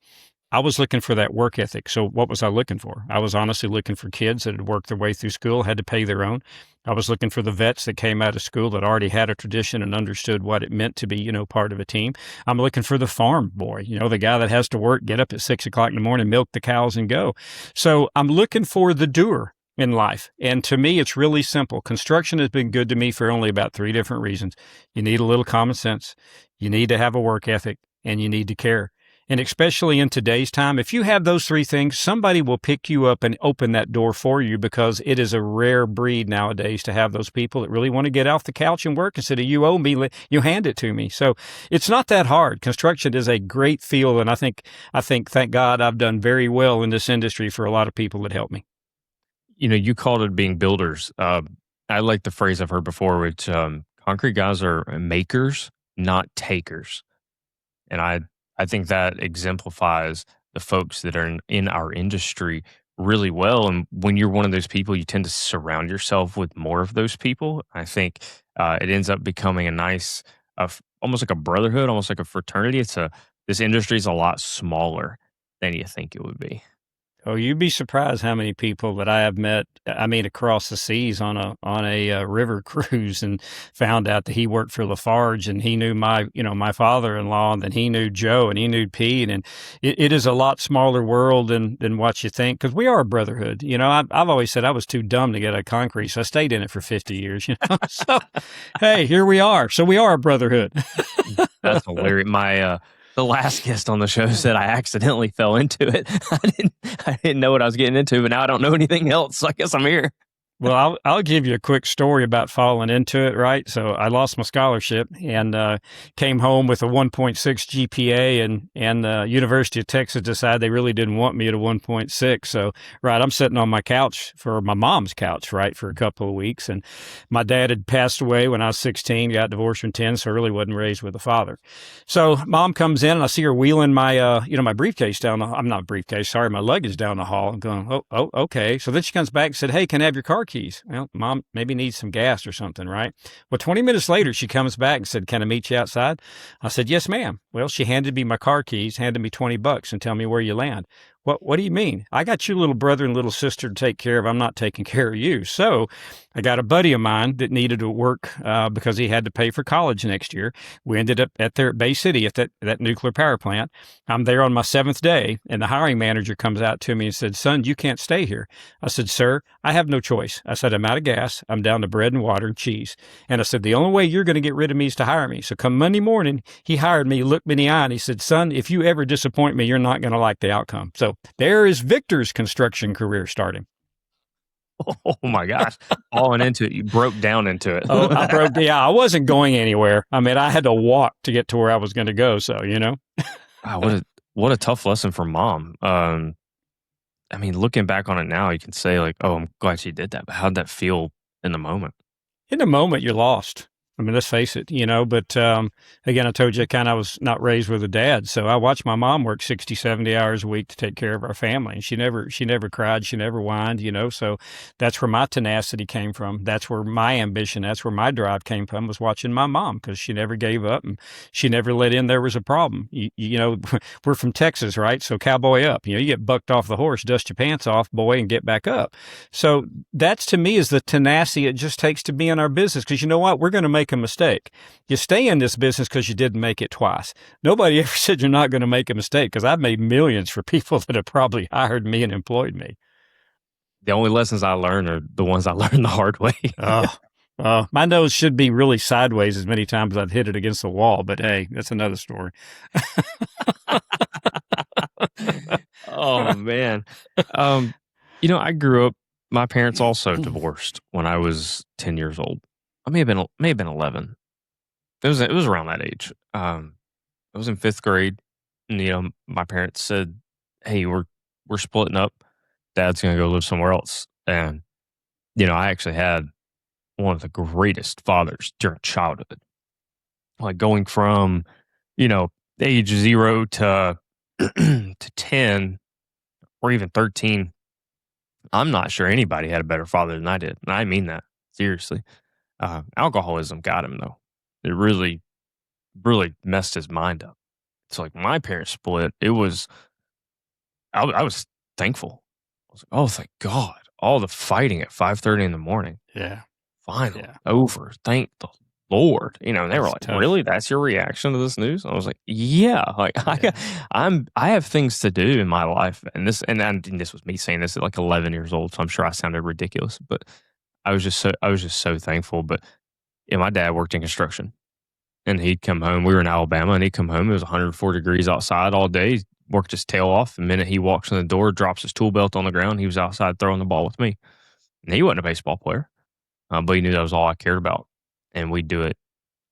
I was looking for that work ethic. So what was I looking for? I was honestly looking for kids that had worked their way through school, had to pay their own. I was looking for the vets that came out of school that already had a tradition and understood what it meant to be, part of a team. I'm looking for the farm boy, the guy that has to work, get up at 6 o'clock in the morning, milk the cows and go. So I'm looking for the doer in life. And to me, it's really simple. Construction has been good to me for only about 3 different reasons. You need a little common sense. You need to have a work ethic, and you need to care. And especially in today's time, if you have those 3 things, somebody will pick you up and open that door for you, because it is a rare breed nowadays to have those people that really want to get off the couch and work instead of you owe me, you hand it to me. So it's not that hard. Construction is a great field. And I think, thank God, I've done very well in this industry for a lot of people that help me. You called it being builders. I like the phrase I've heard before, which concrete guys are makers, not takers. And I think that exemplifies the folks that are in our industry really well. And when you're one of those people, you tend to surround yourself with more of those people. I think it ends up becoming a nice, almost like a brotherhood, almost like a fraternity. This industry is a lot smaller than you think it would be. Oh, you'd be surprised how many people that I have met, across the seas on a river cruise, and found out that he worked for Lafarge, and he knew my father-in-law, and then he knew Joe, and he knew Pete. And it is a lot smaller world than what you think, because we are a brotherhood. I've always said I was too dumb to get out of concrete, so I stayed in it for 50 years, So, hey, here we are. So we are a brotherhood. That's hilarious. The last guest on the show said I accidentally fell into it. I didn't know what I was getting into, but now I don't know anything else. So I guess I'm here. Well, I'll give you a quick story about falling into it, right? So I lost my scholarship and came home with a 1.6 GPA, and the University of Texas decided they really didn't want me at a 1.6. So, right, I'm sitting on my couch, for my mom's couch, right, for a couple of weeks. And my dad had passed away when I was 16, got divorced when 10, so I really wasn't raised with a father. So mom comes in, and I see her wheeling my, my briefcase down the, I'm not briefcase, sorry, my luggage down the hall. I'm going, oh, okay. So then she comes back and said, hey, can I have your car keys? Well, mom maybe needs some gas or something, right? Well, 20 minutes later, she comes back and said, can I meet you outside? I said, yes, ma'am. Well, she handed me my car keys, handed me $20 and tell me where you land. What do you mean? I got your little brother and little sister to take care of. I'm not taking care of you. So I got a buddy of mine that needed to work because he had to pay for college next year. We ended up at their Bay City at that nuclear power plant. I'm there on my 7th day, and the hiring manager comes out to me and said, "Son, you can't stay here." I said, "Sir, I have no choice." I said, "I'm out of gas. I'm down to bread and water and cheese." And I said, "The only way you're going to get rid of me is to hire me." So come Monday morning, he hired me, looked me in the eye, and he said, "Son, if you ever disappoint me, you're not going to like the outcome." So there is Victor's construction career starting. Oh my gosh. Falling into it. You broke down into it. Oh, I broke. Yeah, I wasn't going anywhere. I mean, I had to walk to get to where I was going to go. So, you know. Wow, what a tough lesson for mom. I mean, looking back on it now, you can say like, "Oh, I'm glad she did that." But how'd that feel in the moment? In the moment, you're lost. I mean, let's face it, you know, but again, I told you I was not raised with a dad. So I watched my mom work 60, 70 hours a week to take care of our family. And she never cried. She never whined, you know, so that's where my tenacity came from. That's where my ambition, that's where my drive came from, was watching my mom, because she never gave up and she never let in there was a problem. You know, we're from Texas, right? So cowboy up, you know, you get bucked off the horse, dust your pants off, boy, and get back up. So that's, to me, is the tenacity it just takes to be in our business. Because you know what? We're going to make a mistake. You stay in this business because you didn't make it twice. Nobody ever said you're not going to make a mistake, because I've made millions for people that have probably hired me and employed me. The only lessons I learned are the ones I learned the hard way. My nose should be really sideways as many times as I've hit it against the wall, but hey, that's another story. Oh man. You know, I grew up, my parents also divorced when I was 10 years old. I may have been 11. It was around that age. I was in 5th grade, and you know, my parents said, "Hey, we're splitting up. Dad's gonna go live somewhere else." And you know, I actually had one of the greatest fathers during childhood. Like going from, you know, age 0 to to 10 or even 13. I'm not sure anybody had a better father than I did. And I mean that seriously. Alcoholism got him though. It really, really messed his mind up. So like my parents split. It was I was thankful. I was like, oh, thank God! All the fighting at 5:30 in the morning. Yeah. Finally over. Thank the Lord. You know, and they were That's like, tough. "Really? That's your reaction to this news?" I was like, "Yeah." Like I have things to do in my life, and this was me saying this at like 11 years old, so I'm sure I sounded ridiculous, but I was just so thankful. But yeah, my dad worked in construction, and he'd come home. We were in Alabama, and he'd come home. It was 104 degrees outside all day. He'd worked his tail off. The minute he walks in the door, drops his tool belt on the ground, he was outside throwing the ball with me. And he wasn't a baseball player, but he knew that was all I cared about. And we'd do it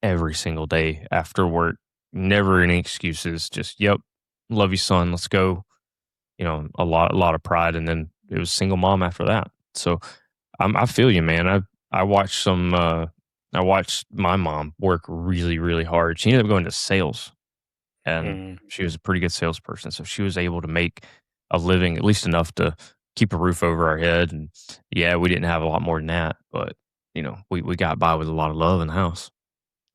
every single day after work. Never any excuses. Just, yep, love you, son. Let's go. You know, a lot of pride. And then it was single mom after that. So I feel you, man. I watched I watched my mom work really, really hard. She ended up going to sales, and she was a pretty good salesperson. So she was able to make a living, at least enough to keep a roof over our head. And yeah, we didn't have a lot more than that, but you know, we got by with a lot of love in the house.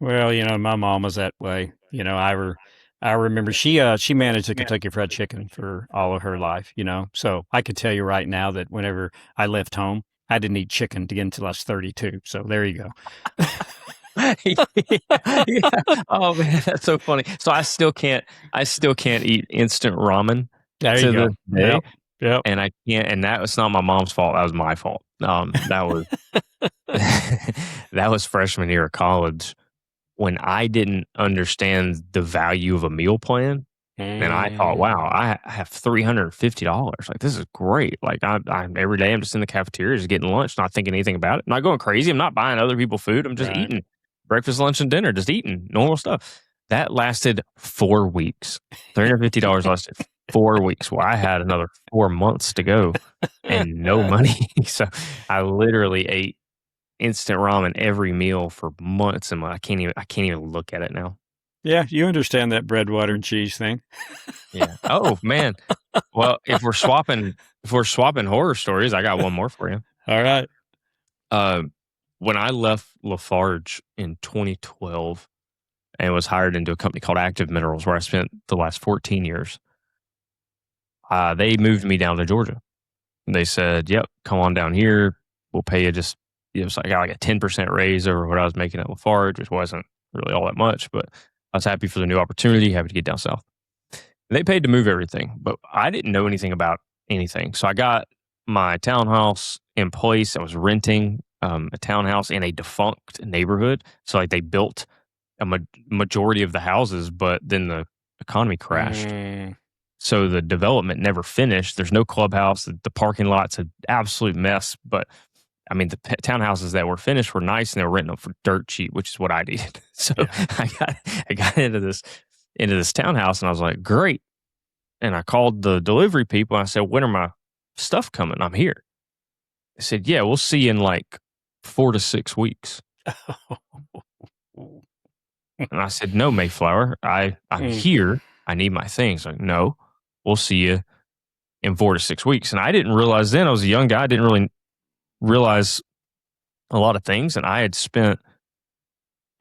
Well, you know, my mom was that way. You know, I remember she managed the Kentucky Fried Chicken for all of her life, you know. So I could tell you right now that whenever I left home, I didn't eat chicken again until I was 32. So there you go. Yeah. Oh man, that's so funny. So I still can't eat instant ramen There to you go. this day. Yep. And I can't, and that was not my mom's fault. That was my fault. That was that was freshman year of college when I didn't understand the value of a meal plan. And I thought, wow, I have $350. Like, this is great. Like, I every day I'm just in the cafeteria, just getting lunch, not thinking anything about it. I'm not going crazy. I'm not buying other people's food. I'm just eating breakfast, lunch, and dinner, just eating normal stuff. That lasted 4 weeks. $350 lasted 4 weeks. Well, I had another 4 months to go and no money. So I literally ate instant ramen every meal for months, and I can't even look at it now. Yeah, you understand that bread, water, and cheese thing. Yeah. Oh man. Well, if we're swapping horror stories, I got one more for you. All right. When I left Lafarge in 2012 and was hired into a company called Active Minerals, where I spent the last 14 years, they moved me down to Georgia. They said, "Yep, come on down here. We'll pay you just it was like I got like a 10% raise over what I was making at Lafarge, which wasn't really all that much, but I was happy for the new opportunity, happy to get down south. They paid to move everything, but I didn't know anything about anything. So I got my townhouse in place. I was renting a townhouse in a defunct neighborhood. So like they built a majority of the houses, but then the economy crashed. So the development never finished. There's no clubhouse. The parking lot's an absolute mess. But I mean, the townhouses that were finished were nice, and they were renting them for dirt cheap, which is what I did. So I got into this townhouse, and I was like, great. And I called the delivery people, and I said, when are my stuff coming? I'm here. They said, yeah, we'll see you in like 4 to 6 weeks. And I said, no, Mayflower, I'm here. I need my things. Like, no, we'll see you in 4 to 6 weeks. And I didn't realize then, I was a young guy, I didn't really realize a lot of things. And I had spent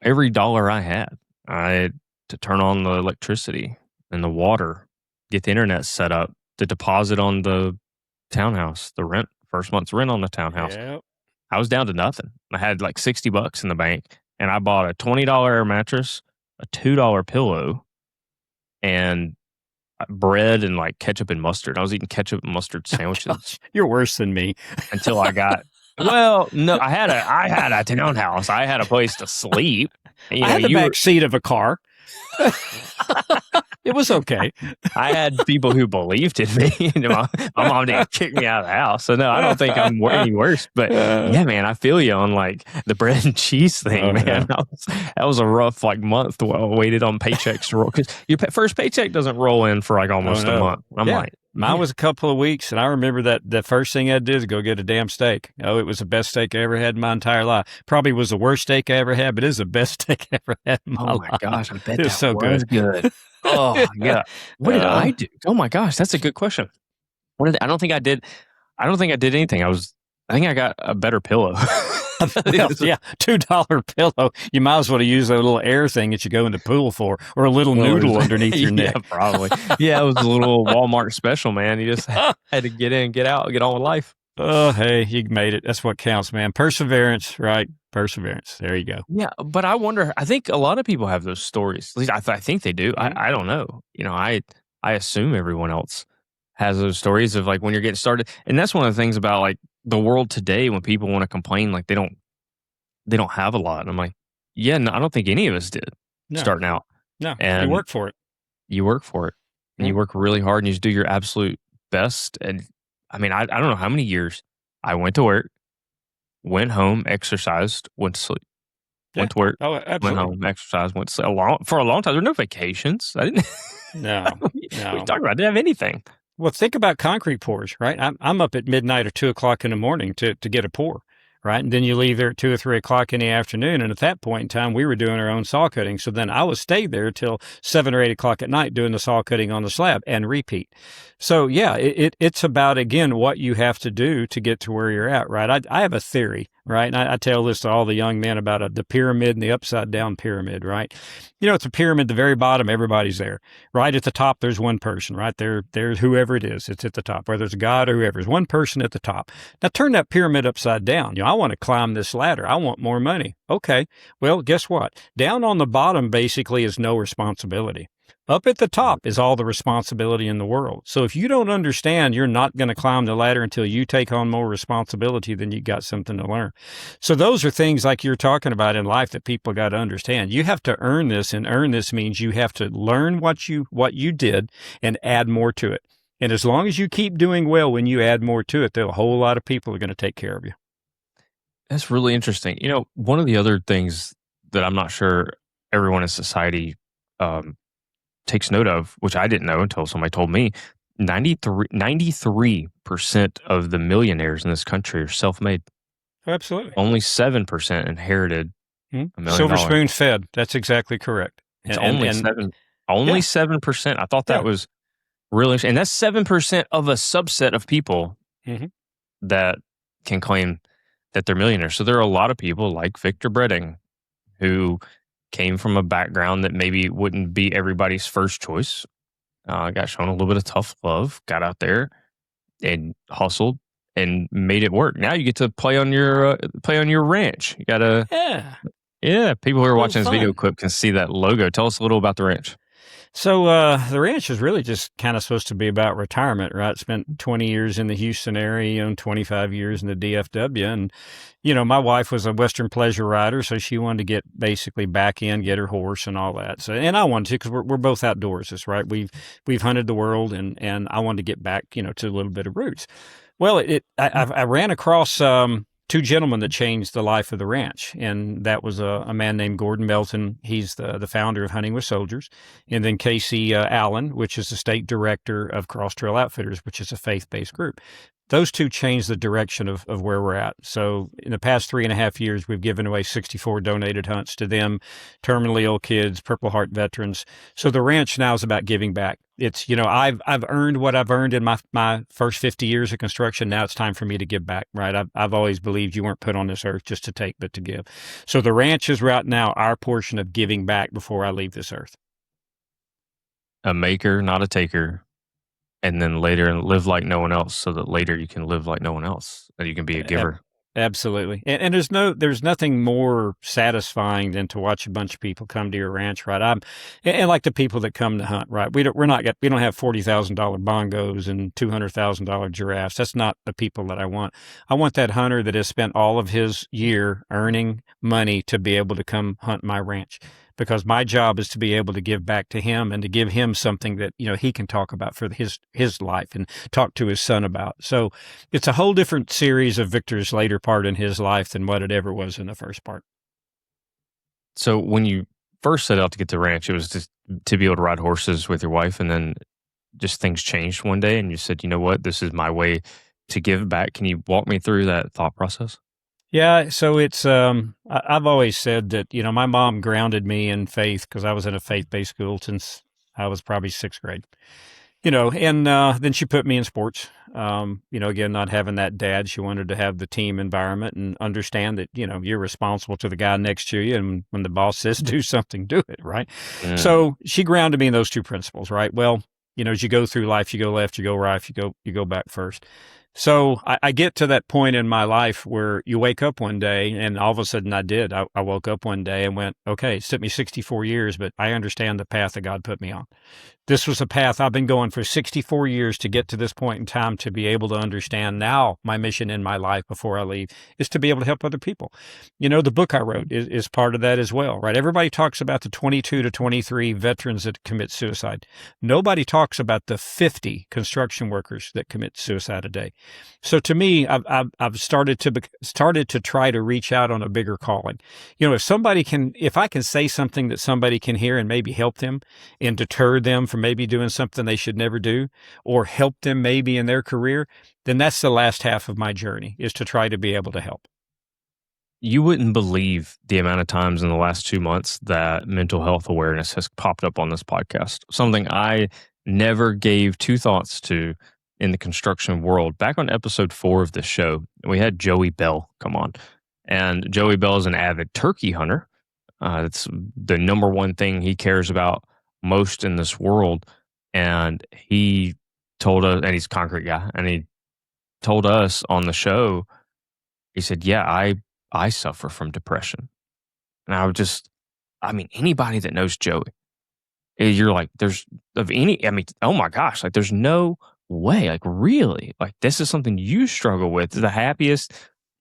every dollar I had. I had to turn on the electricity and the water, get the internet set up, the deposit on the townhouse, the rent, first month's rent on the townhouse. Yep. I was down to nothing. I had like $60 in the bank, and I bought a $20 air mattress, a $2 pillow, and bread and like ketchup and mustard. I was eating ketchup and mustard sandwiches. You're worse than me. Until I got, well, no, I had a townhouse. I had a place to sleep. You know, I had the back seat of a car. It was okay. I had people who believed in me. My mom didn't kick me out of the house. So no, I don't think I'm any worse. But yeah, man, I feel you on like the bread and cheese thing, man. Yeah. That was a rough like month while I waited on paychecks to roll. Because your first paycheck doesn't roll in for like almost a month. I'm like, mine was a couple of weeks, and I remember that the first thing I did is go get a damn steak. Oh, it was the best steak I ever had in my entire life. Probably was the worst steak I ever had, but it is the best steak I ever had in my life. Oh my gosh, I bet it was so good. Oh yeah. What did I do? Oh my gosh, that's a good question. I don't think I did anything. I think I got a better pillow. Yeah, $2 pillow. You might as well used that little air thing that you go in the pool for, or a little noodle underneath your neck. Yeah, probably. Yeah, it was a little Walmart special, man. You just had to get in, get out, get on with life. Oh, hey, you made it. That's what counts, man. Perseverance, right? Perseverance. There you go. Yeah, but I wonder, I think a lot of people have those stories. At least I think they do. I don't know. I assume everyone else has those stories of like when you're getting started. And that's one of the things about like the world today when people want to complain like they don't have a lot. And I'm like, yeah, no, I don't think any of us did starting out. No, and you work for it. You work for it. And you work really hard and you just do your absolute best. And I mean, I don't know how many years I went to work, went home, exercised, went to sleep. Went to work, went home, exercised, went to sleep. For a long time. There were no vacations. I didn't. No. What are you talking about? I didn't have anything. Well, think about concrete pours, right? I'm up at midnight or 2 o'clock in the morning to get a pour, right? And then you leave there at 2 or 3 o'clock in the afternoon. And at that point in time, we were doing our own saw cutting. So then I would stay there till 7 or 8 o'clock at night doing the saw cutting on the slab and repeat. So yeah, it's about, again, what you have to do to get to where you're at, right? I have a theory, right? And I tell this to all the young men about the pyramid and the upside down pyramid, right? It's a pyramid, the very bottom, everybody's there. Right at the top, there's one person, right? There's whoever it is, it's at the top, whether it's God or whoever, there's one person at the top. Now turn that pyramid upside down. I want to climb this ladder. I want more money. Okay. Well, guess what? Down on the bottom basically is no responsibility. Up at the top is all the responsibility in the world. So if you don't understand, you're not going to climb the ladder until you take on more responsibility, then you got something to learn. So those are things like you're talking about in life that people got to understand. You have to earn this, and earn this means you have to learn what you did and add more to it. And as long as you keep doing well when you add more to it, there are a whole lot of people are going to take care of you. That's really interesting. One of the other things that I'm not sure everyone in society takes note of, which I didn't know until somebody told me, 93% of the millionaires in this country are self-made. Absolutely. Only 7% inherited $1 million. Silver spoon fed. That's exactly correct. It's only 7%. I thought that was really interesting. And that's 7% of a subset of people that can claim that they're millionaires. So there are a lot of people like Victor Breding who came from a background that maybe wouldn't be everybody's first choice. Got shown a little bit of tough love, got out there and hustled and made it work. Now you get to play on your ranch. You gotta, yeah. People who are watching this video clip can see that logo. Tell us a little about the ranch. So the ranch is really just kind of supposed to be about retirement, right? Spent 20 years in the Houston area, 25 years in the DFW. And, my wife was a Western pleasure rider, so she wanted to get basically back in, get her horse and all that. So, and I wanted to, because we're both outdoorsers, right? We've hunted the world, and I wanted to get back, to a little bit of roots. Well, I ran across two gentlemen that changed the life of the ranch. And that was a man named Gordon Melton. He's the founder of Hunting with Soldiers. And then Casey Allen, which is the state director of Cross Trail Outfitters, which is a faith-based group. Those two changed the direction of where we're at. So in the past 3.5 years, we've given away 64 donated hunts to them, terminally ill kids, Purple Heart veterans. So the ranch now is about giving back. It's, I've earned what I've earned in my first 50 years of construction. Now it's time for me to give back, right? I've always believed you weren't put on this earth just to take, but to give. So the ranch is right now our portion of giving back before I leave this earth. A maker, not a taker. And then later live like no one else, so that later you can live like no one else, and you can be a giver. Absolutely. And there's nothing more satisfying than to watch a bunch of people come to your ranch, right? And like the people that come to hunt, right? We don't have $40,000 bongos and $200,000 giraffes. That's not the people that I want. I want that hunter that has spent all of his year earning money to be able to come hunt my ranch, because my job is to be able to give back to him and to give him something that, he can talk about for his life and talk to his son about. So it's a whole different series of Victor's later part in his life than what it ever was in the first part. So when you first set out to get the ranch, it was just to be able to ride horses with your wife, and then just things changed one day and you said, you know what, this is my way to give back. Can you walk me through that thought process? Yeah, so it's I've always said that, my mom grounded me in faith, because I was in a faith-based school since I was probably sixth grade. And then she put me in sports. Again, not having that dad, she wanted to have the team environment and understand that, you're responsible to the guy next to you. And when the boss says do something, do it, right? Mm. So she grounded me in those two principles, right? Well, as you go through life, you go left, you go right, you go back first. So I get to that point in my life where you wake up one day, and all of a sudden I did. I woke up one day and went, okay, it took me 64 years, but I understand the path that God put me on. This was a path I've been going for 64 years to get to this point in time, to be able to understand now my mission in my life before I leave is to be able to help other people. The book I wrote is part of that as well, right? Everybody talks about the 22 to 23 veterans that commit suicide. Nobody talks about the 50 construction workers that commit suicide a day. So to me, I've started to try to reach out on a bigger calling. If I can say something that somebody can hear and maybe help them and deter them from maybe doing something they should never do, or help them maybe in their career, then that's the last half of my journey, is to try to be able to help. You wouldn't believe the amount of times in the last 2 months that mental health awareness has popped up on this podcast. Something I never gave two thoughts to in the construction world. Back on episode 4 of the show, we had Joey Bell come on. And Joey Bell is an avid turkey hunter. It's the number one thing he cares about most in this world. And he told us, and he's a concrete guy, and he told us on the show, he said, yeah, I suffer from depression. And anybody that knows Joey, you're like, oh my gosh, like there's no way, like really, like this is something you struggle with. The happiest,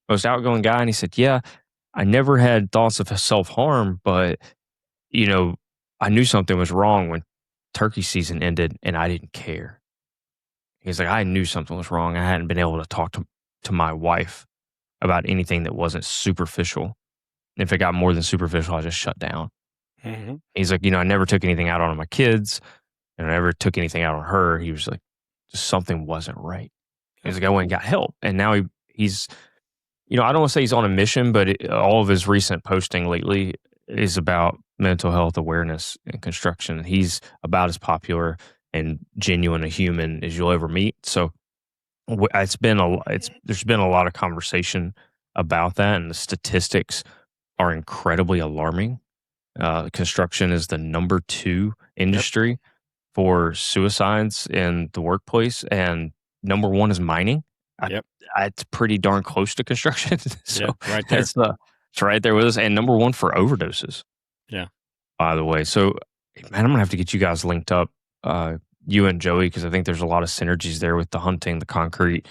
most outgoing guy. And he said, yeah, I never had thoughts of self-harm, but I knew something was wrong when turkey season ended and I didn't care. He's like, I knew something was wrong. I hadn't been able to talk to my wife about anything that wasn't superficial. If it got more than superficial, I just shut down. Mm-hmm. He's like, I never took anything out on my kids, and I never took anything out on her. He was like, just something wasn't right. He's like, I went and got help. And now he's, I don't want to say he's on a mission, but all of his recent posting lately is about mental health awareness in construction. He's about as popular and genuine a human as you'll ever meet. So there's been a lot of conversation about that, and the statistics are incredibly alarming. Construction is the number 2 industry. Yep. For suicides in the workplace, and number 1 is mining. I, Yep. it's pretty darn close to construction. So Yep. Right there. it's right there with us. And number one for overdoses, Yeah. by the way. So, man, I'm gonna have to get you guys linked up, you and Joey, because I think there's a lot of synergies there with the hunting, the concrete,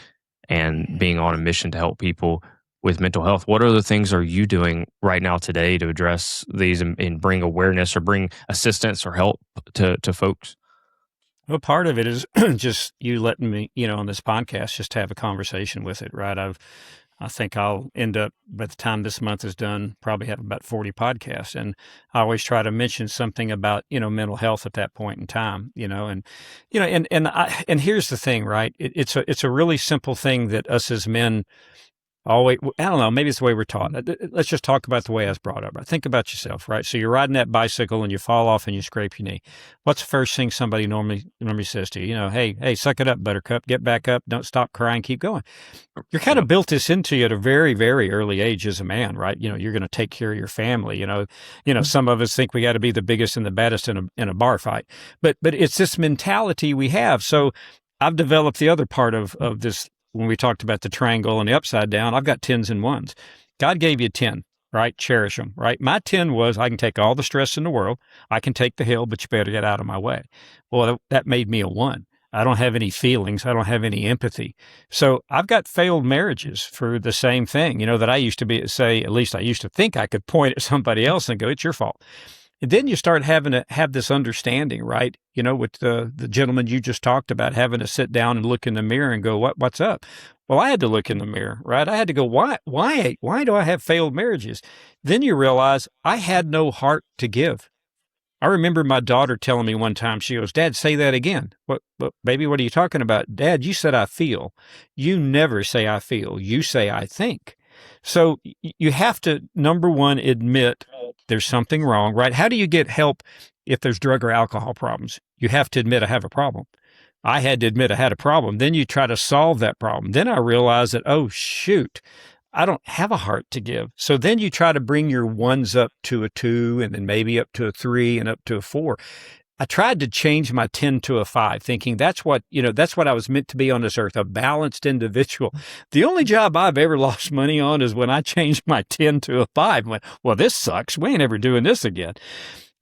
and being on a mission to help people with mental health. What other things are you doing right now today to address these and bring awareness or bring assistance or help to folks? Well, part of it is just you letting me, on this podcast, just have a conversation with it, right? I think I'll end up, by the time this month is done, probably have about 40 podcasts. And I always try to mention something about, mental health at that point in time, and here's the thing, right? It's a really simple thing that us as men always, I don't know, maybe it's the way we're taught. Let's just talk about the way I was brought up. Right? Think about yourself, right? So you're riding that bicycle and you fall off and you scrape your knee. What's the first thing somebody normally says to you? Hey, suck it up, buttercup, get back up, don't stop crying, keep going. You're kind of built this into you at a very, very early age as a man, right? You're going to take care of your family. Some of us think we got to be the biggest and the baddest in a bar fight, but it's this mentality we have. So I've developed the other part of this. When we talked about the triangle and the upside down, I've got 10s and 1s. God gave you 10, right? Cherish them, right? My 10 was I can take all the stress in the world. I can take the hill, but you better get out of my way. Well, that made me a 1. I don't have any feelings. I don't have any empathy. So I've got failed marriages for the same thing, that I used to say, at least I used to think I could point at somebody else and go, it's your fault. And then you start having to have this understanding, right? With the gentleman you just talked about, having to sit down and look in the mirror and go, what's up? Well, I had to look in the mirror, right? I had to go, why do I have failed marriages? Then you realize I had no heart to give. I remember my daughter telling me one time, she goes, Dad, say that again. What, baby, what are you talking about? Dad, you said I feel. You never say I feel. You say I think. So you have to, number one, admit there's something wrong, right? How do you get help if there's drug or alcohol problems? You have to admit I have a problem. I had to admit I had a problem. Then you try to solve that problem. Then I realized that, oh, shoot, I don't have a heart to give. So then you try to bring your 1s up to a 2 and then maybe up to a 3 and up to a 4. I tried to change my 10 to a 5, thinking that's what I was meant to be on this earth, a balanced individual. The only job I've ever lost money on is when I changed my 10 to a 5 and went, well, this sucks. We ain't ever doing this again.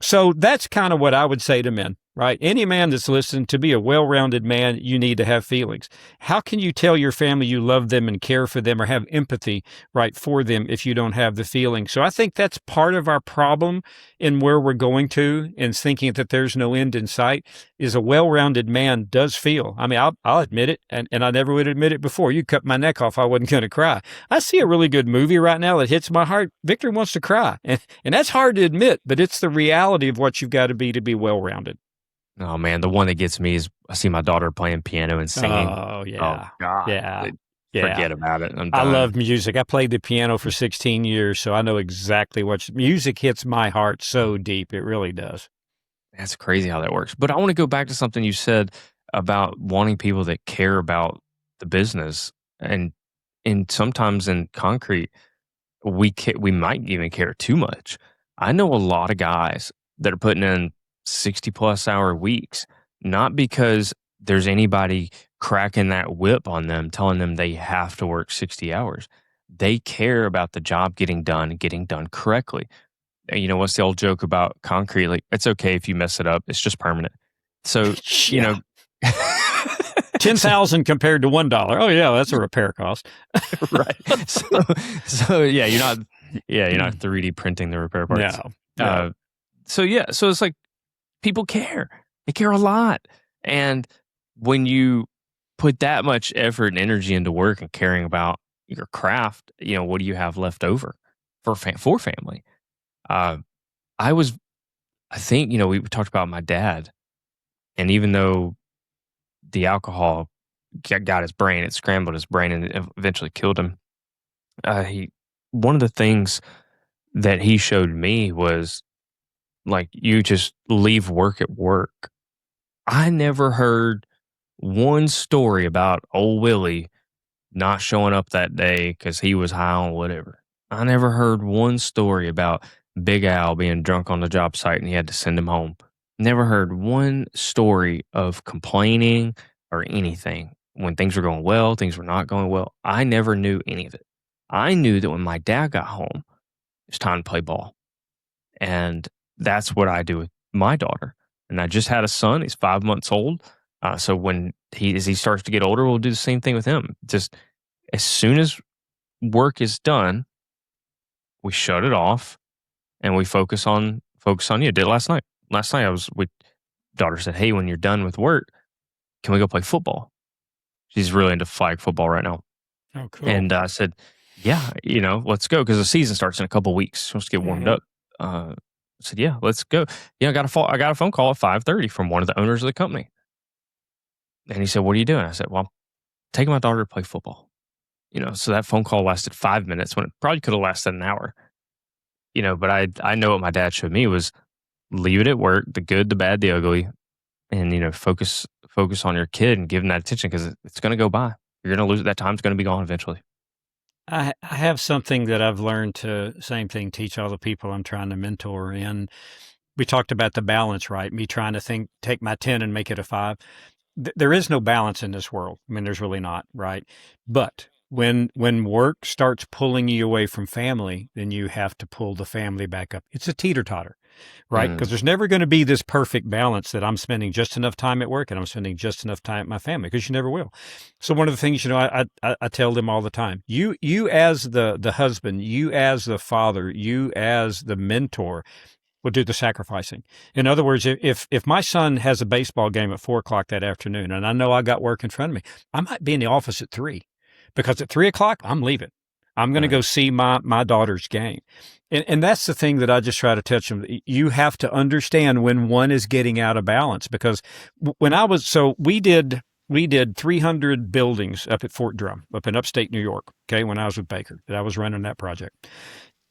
So that's kind of what I would say to men, right? Any man that's listening, to be a well-rounded man, you need to have feelings. How can you tell your family you love them and care for them or have empathy, right, for them if you don't have the feelings? So I think that's part of our problem in where we're going to, and thinking that there's no end in sight, is a well-rounded man does feel. I mean, I'll admit it, and I never would admit it before. You cut my neck off, I wasn't going to cry. I see a really good movie right now that hits my heart. Victor wants to cry, and that's hard to admit, but it's the reality of what you've got to be well-rounded. Oh man, the one that gets me is I see my daughter playing piano and singing. Oh yeah, oh God, yeah. Forget about it. I love music. I played the piano for 16 years, so I know exactly music hits my heart so deep. It really does. That's crazy how that works. But I want to go back to something you said about wanting people that care about the business, and sometimes in concrete, we might even care too much. I know a lot of guys that are putting in 60+ hour weeks, not because there's anybody cracking that whip on them, telling them they have to work 60 hours. They care about the job getting done correctly. What's the old joke about concrete? Like, it's okay if you mess it up. It's just permanent. So, 10,000 compared to $1. Oh yeah, that's a repair cost. Right. So yeah, you're not 3D printing the repair parts. No. So it's like people care. They care a lot. And when you put that much effort and energy into work and caring about your craft, what do you have left over for family? I think, we talked about my dad, and even though the alcohol got his brain, it scrambled his brain and eventually killed him. One of the things that he showed me was, like, you just leave work at work. I never heard one story about old Willie not showing up that day because he was high on whatever. I never heard one story about Big Al being drunk on the job site and he had to send him home. Never heard one story of complaining or anything. when things were going well, things were not going well. I never knew any of it. I knew that when my dad got home, it's time to play ball. And that's what I do with my daughter. And I just had a son. He's 5 months old. So as he starts to get older, we'll do the same thing with him. Just as soon as work is done, we shut it off and we focus on you. I did it last night. Last night daughter said, "Hey, when you're done with work, can we go play football?" She's really into flag football right now. Oh, cool. And I said, "Yeah, let's go," because the season starts in a couple of weeks. Supposed to get warmed up. I said, "Yeah, let's go." I got a phone call at 5:30 from one of the owners of the company. And he said, "What are you doing?" I said, "Well, I'm taking my daughter to play football." So that phone call lasted 5 minutes when it probably could have lasted an hour. But I know what my dad showed me was leave it at work, the good, the bad, the ugly, and focus on your kid and give them that attention because it's going to go by. You're going to lose it. That time's going to be gone eventually. I have something that I've learned to, same thing, teach all the people I'm trying to mentor. And we talked about the balance, right? Me trying to take my 10 and make it a 5. There is no balance in this world. I mean, there's really not, right? But when work starts pulling you away from family, then you have to pull the family back up. It's a teeter-totter, right? Because there's never going to be this perfect balance that I'm spending just enough time at work and I'm spending just enough time at my family, because you never will. So one of the things, I tell them all the time, you as the husband, you as the father, you as the mentor will do the sacrificing. In other words, if my son has a baseball game at 4:00 that afternoon, and I know I got work in front of me, I might be in the office at 3, because at 3:00 I'm leaving. I'm going to go see my daughter's game. And that's the thing that I just try to touch them. You have to understand when one is getting out of balance, because we did 300 buildings up at Fort Drum, up in upstate New York. Okay. When I was with Baker, that I was running that project.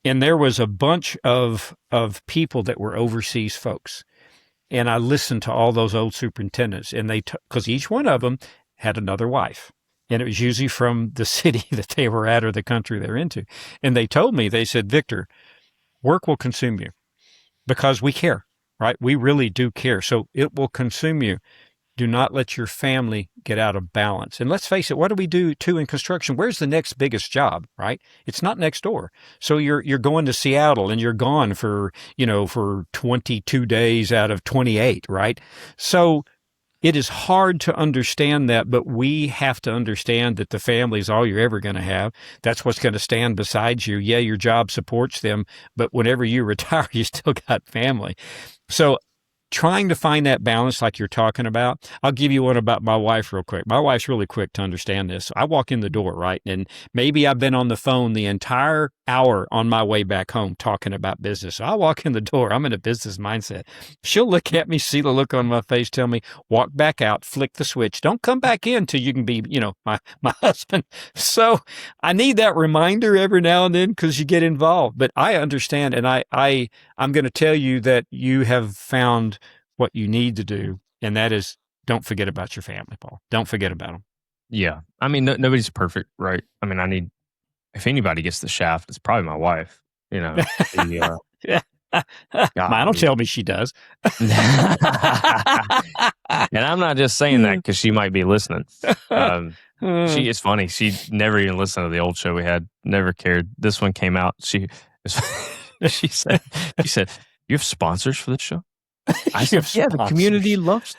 And there was a bunch of people that were overseas folks. And I listened to all those old superintendents, and because each one of them had another wife. And it was usually from the city that they were at or the country they're into. And they told me, they said, "Victor, work will consume you because we care, right? We really do care. So it will consume you. Do not let your family get out of balance." And let's face it, what do we do too in construction? Where's the next biggest job, right? It's not next door. So you're going to Seattle and you're gone for 22 days out of 28, right? So it is hard to understand that, but we have to understand that the family is all you're ever going to have. That's what's going to stand beside you. Yeah, your job supports them, but whenever you retire, you still got family. So trying to find that balance like you're talking about. I'll give you one about my wife real quick. My wife's really quick to understand this. I walk in the door, right? And maybe I've been on the phone the entire hour on my way back home talking about business. So I walk in the door. I'm in a business mindset. She'll look at me, see the look on my face, tell me, walk back out, flick the switch. Don't come back in till you can be, my husband. So I need that reminder every now and then because you get involved. But I understand, and I'm going to tell you that you have found what you need to do, and that is don't forget about your family, Paul. Don't forget about them. Yeah. I mean, nobody's perfect, right? I mean, if anybody gets the shaft, it's probably my wife, Yeah. Mine will tell me she does. And I'm not just saying that because she might be listening. She is funny. She never even listened to the old show we had, never cared. This one came out. She said, "You have sponsors for this show?" I said, "Yeah, the community loves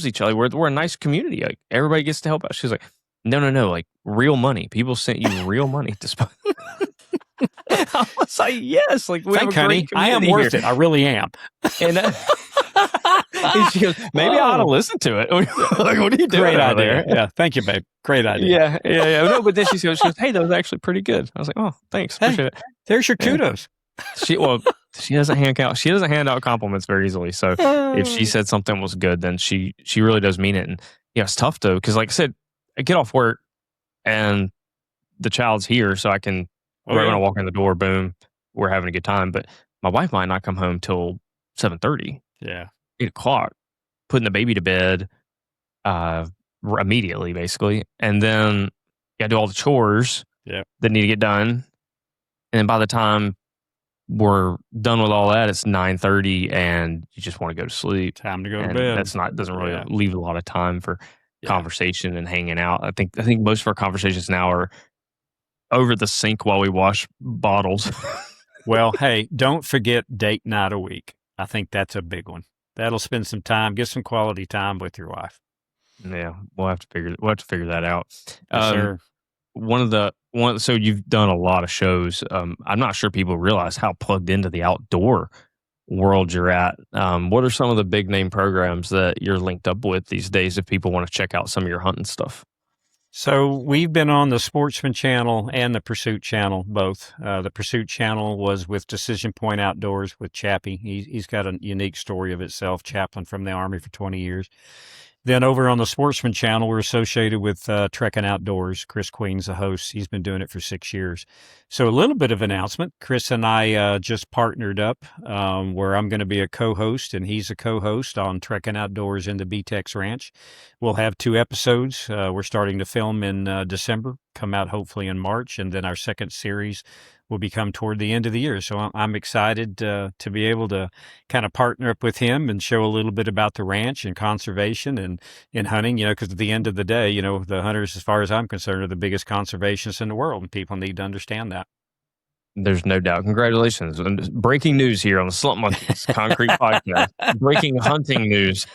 each other. We're a nice community. Like everybody gets to help out." She's like, No, like real money. People sent you real money to sponsor." I was like, "Yes, like we have a great community. I am worth it. I really am." And, and she goes, "Maybe I ought to listen to it." Like, what are you doing? Great idea. Yeah, thank you, babe. Great idea. Yeah. No, but then she goes, "Hey, that was actually pretty good." I was like, "Oh, thanks. Appreciate it." There's your kudos. She doesn't hand out compliments very easily. So if she said something was good, then she really does mean it. And it's tough though, because like I said, I get off work and the child's here, so I can when I walk in the door, boom, we're having a good time. But my wife might not come home till 7:30. Yeah, 8:00, putting the baby to bed immediately, basically, and then do all the chores that need to get done. And then by the time we're done with all that, it's 9:30, and you just want to go to sleep. Time to go to bed. Doesn't really leave a lot of time for Yeah. conversation and hanging out. I think most of our conversations now are over the sink while we wash bottles. Well, hey, don't forget date night a week. I think that's a big one. That'll spend some time, get some quality time with your wife. Yeah, we'll have to figure that out. Yes, Um, sir. so you've done a lot of shows. I'm not sure people realize how plugged into the outdoor world you're at. What are some of the big name programs that you're linked up with these days if people want to check out some of your hunting stuff? So we've been on the Sportsman Channel and the Pursuit Channel, both. The Pursuit Channel was with Decision Point Outdoors with Chappie. He's got a unique story of itself, chaplain from the Army for 20 years. Then over on the Sportsman Channel, we're associated with Trekking Outdoors. Chris Queen's the host. He's been doing it for 6 years. So a little bit of announcement. Chris and I just partnered up where I'm going to be a co-host and he's a co-host on Trekking Outdoors in the BTEX Ranch. We'll have 2 episodes. We're starting to film in December, come out hopefully in March, and then our second series will become toward the end of the year. So I'm excited to be able to kind of partner up with him and show a little bit about the ranch and conservation and in hunting, because at the end of the day, the hunters, as far as I'm concerned, are the biggest conservationists in the world, and people need to understand that. There's no doubt. Congratulations. And breaking news here on the Slump Monkeys Concrete Podcast. Breaking hunting news.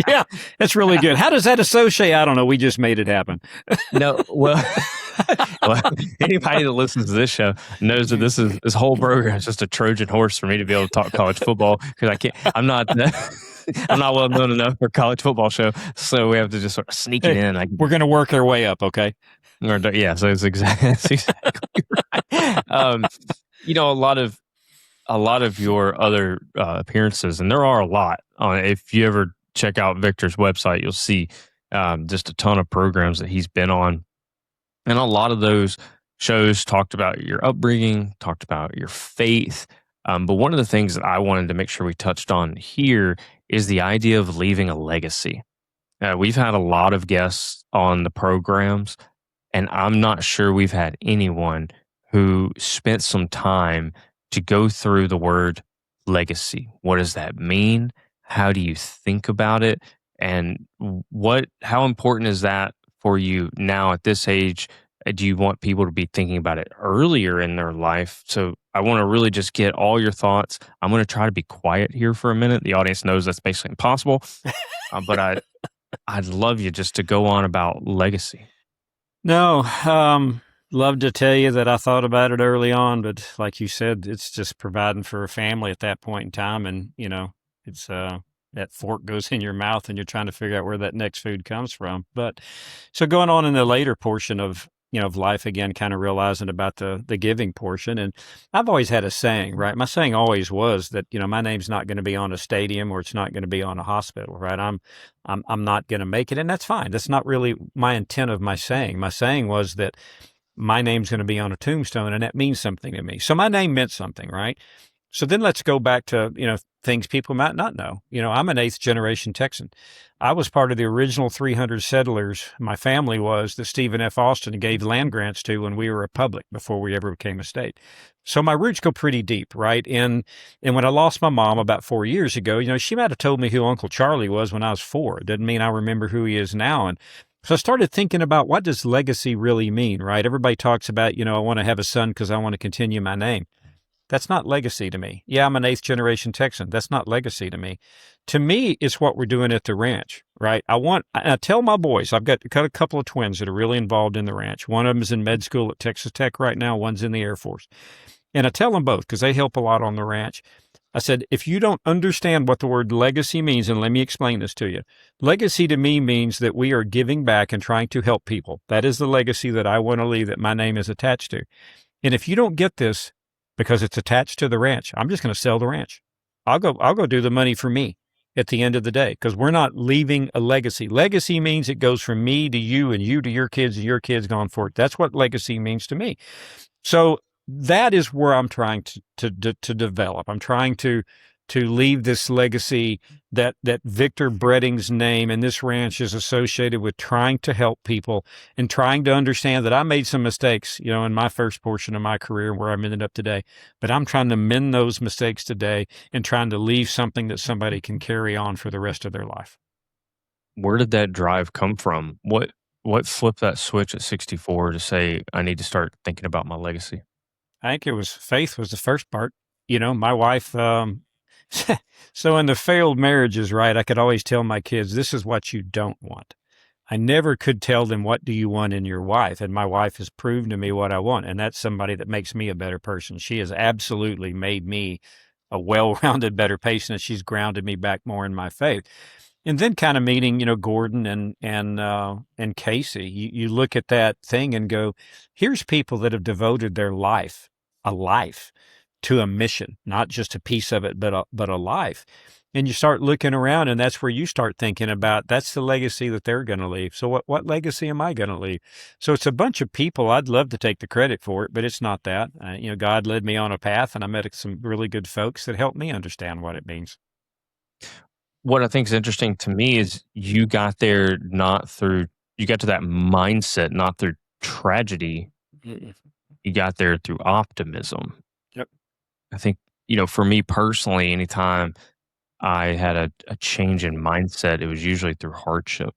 Yeah, that's really good. How does that associate? I don't know. We just made it happen. No, well, well, anybody that listens to this show knows that this whole program is just a Trojan horse for me to be able to talk college football because I'm not well known enough for a college football show, so we have to just sort of sneak it in. We're going to work our way up, okay? Yeah, so it's exactly right. A lot of your other appearances, and there are a lot. If you ever check out Victor's website, you'll see just a ton of programs that he's been on. And a lot of those shows talked about your upbringing, talked about your faith. But one of the things that I wanted to make sure we touched on here is the idea of leaving a legacy. We've had a lot of guests on the programs, and I'm not sure we've had anyone who spent some time to go through the word legacy. What does that mean? How do you think about it? And how important is that for you now at this age? Do you want people to be thinking about it earlier in their life? So I want to really just get all your thoughts. I'm going to try to be quiet here for a minute. The audience knows that's basically impossible, but I'd love you just to go on about legacy. No, love to tell you that I thought about it early on, but like you said, it's just providing for a family at that point in time. And, it's that fork goes in your mouth and you're trying to figure out where that next food comes from. But so going on in the later portion of life again, kind of realizing about the giving portion. And I've always had a saying, right? My saying always was that, my name's not going to be on a stadium or it's not going to be on a hospital, right? I'm not going to make it. And that's fine. That's not really my intent of my saying. My saying was that my name's going to be on a tombstone and that means something to me. So my name meant something, right? So then let's go back to, things people might not know. I'm an 8th generation Texan. I was part of the original 300 settlers. My family was that Stephen F. Austin gave land grants to when we were a republic before we ever became a state. So my roots go pretty deep, right? And when I lost my mom about 4 years ago, she might have told me who Uncle Charlie was when I was 4. It doesn't mean I remember who he is now. And so I started thinking about what does legacy really mean, right? Everybody talks about, I want to have a son because I want to continue my name. That's not legacy to me. Yeah, I'm an 8th generation Texan. That's not legacy to me. To me, it's what we're doing at the ranch, right? I tell my boys, I've got a couple of twins that are really involved in the ranch. One of them is in med school at Texas Tech right now. One's in the Air Force. And I tell them both because they help a lot on the ranch. I said, if you don't understand what the word legacy means, and let me explain this to you. Legacy to me means that we are giving back and trying to help people. That is the legacy that I want to leave that my name is attached to. And if you don't get this, because it's attached to the ranch, I'm just going to sell the ranch. I'll go do the money for me at the end of the day because we're not leaving a legacy. Legacy means it goes from me to you and you to your kids and your kids going forward. That's what legacy means to me. So that is where I'm trying to develop. I'm trying to leave this legacy that Victor Bredding's name and this ranch is associated with trying to help people and trying to understand that I made some mistakes, in my first portion of my career where I'm ended up today. But I'm trying to mend those mistakes today and trying to leave something that somebody can carry on for the rest of their life. where did that drive come from? What flipped that switch at 64 to say I need to start thinking about my legacy? I think it was faith was the first part. My wife, so in the failed marriages, right, I could always tell my kids, this is what you don't want. I never could tell them, what do you want in your wife? And my wife has proven to me what I want. And that's somebody that makes me a better person. She has absolutely made me a well-rounded, better person. And she's grounded me back more in my faith. And then kind of meeting, Gordon and Casey, you look at that thing and go, here's people that have devoted their life, a life, to a mission, not just a piece of it, but a life. And you start looking around, and that's where you start thinking about, that's the legacy that they're going to leave. So what legacy am I going to leave? So it's a bunch of people. I'd love to take the credit for it, but it's not that. God led me on a path, and I met some really good folks that helped me understand what it means. What I think is interesting to me is you got there you got to that mindset not through tragedy. Mm-mm. You got there through optimism. Yep. I think, for me personally, anytime I had a change in mindset, it was usually through hardship.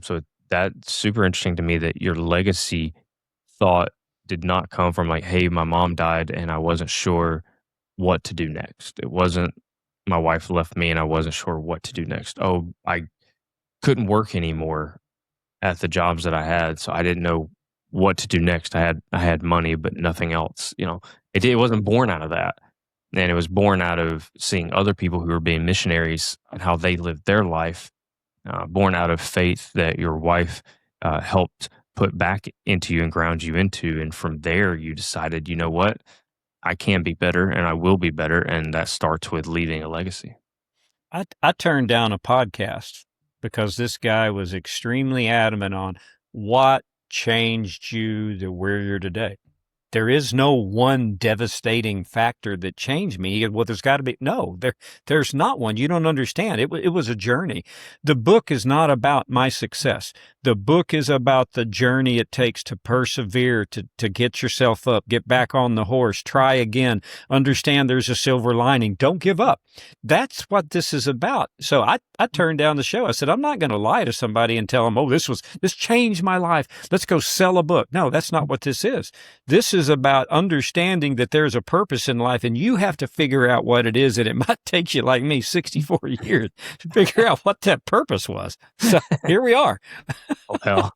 So that's super interesting to me that your legacy thought did not come from like, hey, my mom died and I wasn't sure what to do next. It wasn't my wife left me and I wasn't sure what to do next. Oh, I couldn't work anymore at the jobs that I had, so I didn't know what to do next. I had money, but nothing else. It wasn't born out of that. And it was born out of seeing other people who were being missionaries and how they lived their life, born out of faith that your wife helped put back into you and ground you into. And from there, you decided, you know what? I can be better and I will be better. And that starts with leaving a legacy. I turned down a podcast because this guy was extremely adamant on what changed you to where you're today. There is no one devastating factor that changed me. Well, there's got to be. No, there's not one. You don't understand. It was a journey. The book is not about my success. The book is about the journey it takes to persevere, to get yourself up, get back on the horse, try again, understand there's a silver lining. Don't give up. That's what this is about. So I turned down the show. I said, I'm not going to lie to somebody and tell them, oh, this changed my life. Let's go sell a book. No, that's not what this is. This is about understanding that there's a purpose in life, and you have to figure out what it is. And it might take you, like me, 64 years to figure out what that purpose was. So here we are. Well,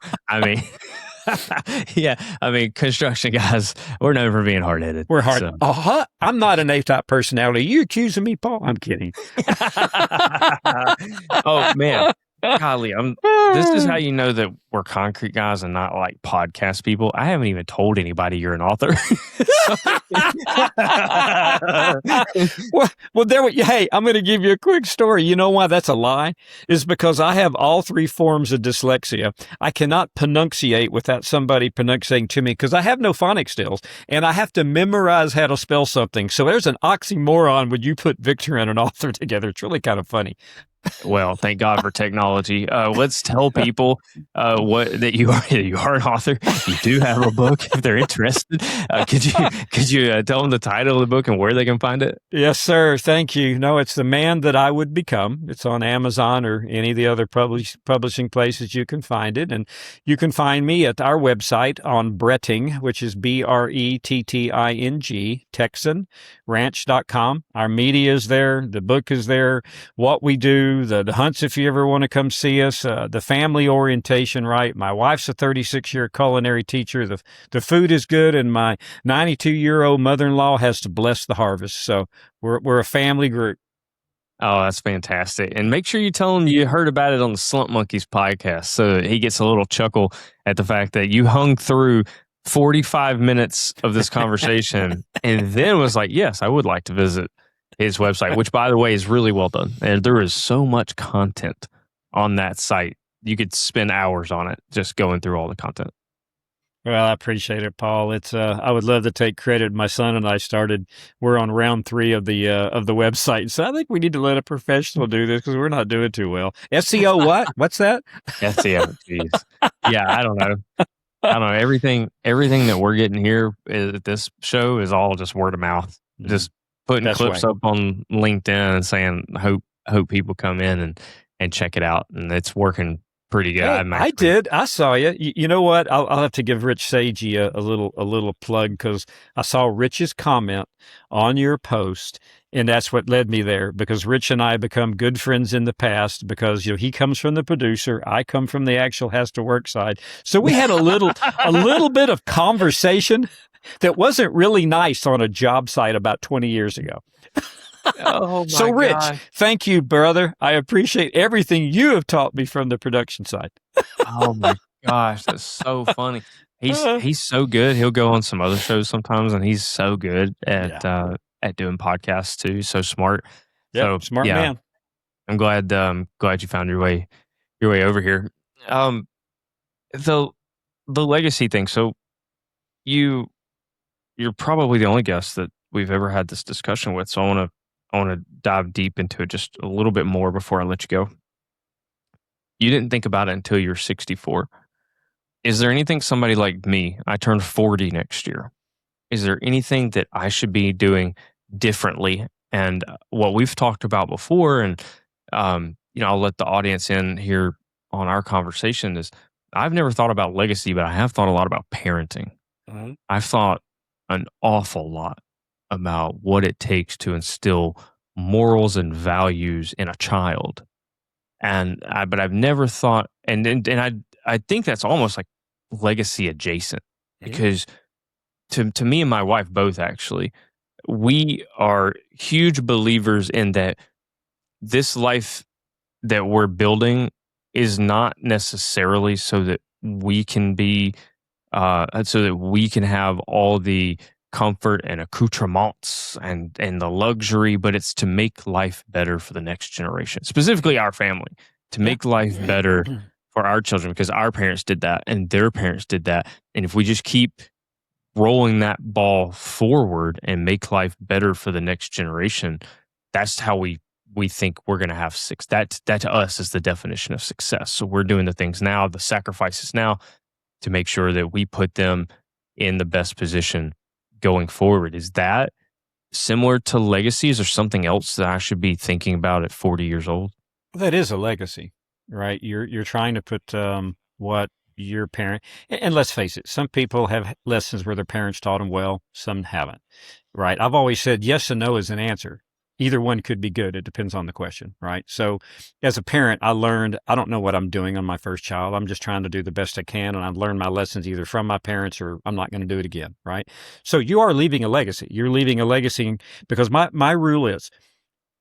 construction guys, we're known for being hard-headed. We're hard. So. I'm not an A-type personality. You accusing me, Paul? I'm kidding. Oh, man. Golly, this is how you know that we're concrete guys and not like podcast people. I haven't even told anybody you're an author. Hey, I'm going to give you a quick story. You know why that's a lie? Is because I have all three forms of dyslexia. I cannot pronunciate without somebody pronunciating to me because I have no phonics skills, and I have to memorize how to spell something. So there's an oxymoron when you put Victor and an author together. It's really kind of funny. Well, thank God for technology. Let's tell people that you are an author. You do have a book if they're interested. Could you tell them the title of the book and where they can find it? Yes, sir. Thank you. No, it's The Man That I Would Become. It's on Amazon or any of the other publishing places you can find it. And you can find me at our website on Bretting, which is BRETTING, TexanRanch.com. Our media is there. The book is there. What we do, the hunts if you ever want to come see us, the family orientation, right? My wife's a 36-year culinary teacher. The food is good, and my 92-year-old mother-in-law has to bless the harvest. So we're a family group. Oh, that's fantastic. And make sure you tell him you heard about it on the Slump Monkeys podcast so he gets a little chuckle at the fact that you hung through 45 minutes of this conversation and then was like, yes, I would like to visit his website, which, by the way, is really well done. And there is so much content on that site. You could spend hours on it just going through all the content. Well, I appreciate it, Paul. It's I would love to take credit. My son and I we're on round 3 of the website. So I think we need to let a professional do this because we're not doing too well. SEO what? What's that? SEO, jeez. Yeah, I don't know. Everything that we're getting here at this show is all just word of mouth. Just putting clips up on LinkedIn and saying, hope people come in. And and check it out. And it's working pretty good. Hey, I did. I saw you. You know what? I'll have to give Rich Sagey a little plug, because I saw Rich's comment on your post, and that's what led me there. Because Rich and I become good friends in the past, because he comes from the producer, I come from the actual has to work side. So we had a little bit of conversation that wasn't really nice on a job site about 20 years ago. Oh my So, Rich, God. thank you, brother. I appreciate everything you have taught me from the production side. Oh my gosh, that's so funny. He's so good. He'll go on some other shows sometimes, and he's so good at doing podcasts too. So smart. Yeah, So smart man. I'm glad you found your way over here. The legacy thing. So you're probably the only guest that we've ever had this discussion with. So I want to dive deep into it just a little bit more before I let you go. You didn't think about it until you're 64. Is there anything somebody like me, I turn 40 next year, is there anything that I should be doing differently? And what we've talked about before, and I'll let the audience in here on our conversation, is I've never thought about legacy, but I have thought a lot about parenting. Mm-hmm. I've thought an awful lot about what it takes to instill morals and values in a child. But I've never thought, and I think that's almost like legacy adjacent, because to me and my wife both, actually, we are huge believers in that this life that we're building is not necessarily so that we can be so that we can have all the comfort and accoutrements and the luxury, but it's to make life better for the next generation, specifically our family, to make life better for our children, because our parents did that and their parents did that. And if we just keep rolling that ball forward and make life better for the next generation, that's how we think we're going to have success. That to us is the definition of success. So we're doing the things now, the sacrifices now, to make sure that we put them in the best position going forward. Is that similar to legacies, or something else that I should be thinking about at 40 years old? That is a legacy, right? You're trying to put what your parent, and let's face it, some people have lessons where their parents taught them well, some haven't, right? I've always said yes and no is an answer. Either one could be good. It depends on the question, right? So as a parent, I learned, I don't know what I'm doing on my first child. I'm just trying to do the best I can. And I've learned my lessons either from my parents, or I'm not going to do it again, right? So you are leaving a legacy. You're leaving a legacy, because my rule is,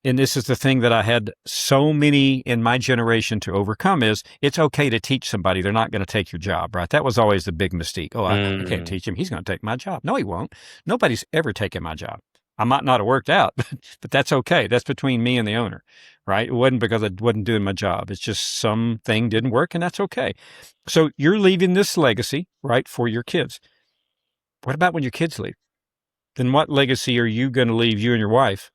and this is the thing that I had so many in my generation to overcome, is it's okay to teach somebody. They're not going to take your job, right? That was always the big mistake. Oh, I can't teach him. He's going to take my job. No, he won't. Nobody's ever taken my job. I might not have worked out, but that's okay. That's between me and the owner, right? It wasn't because I wasn't doing my job. It's just something didn't work, and that's okay. So you're leaving this legacy, right, for your kids. What about when your kids leave? Then what legacy are you going to leave, you and your wife?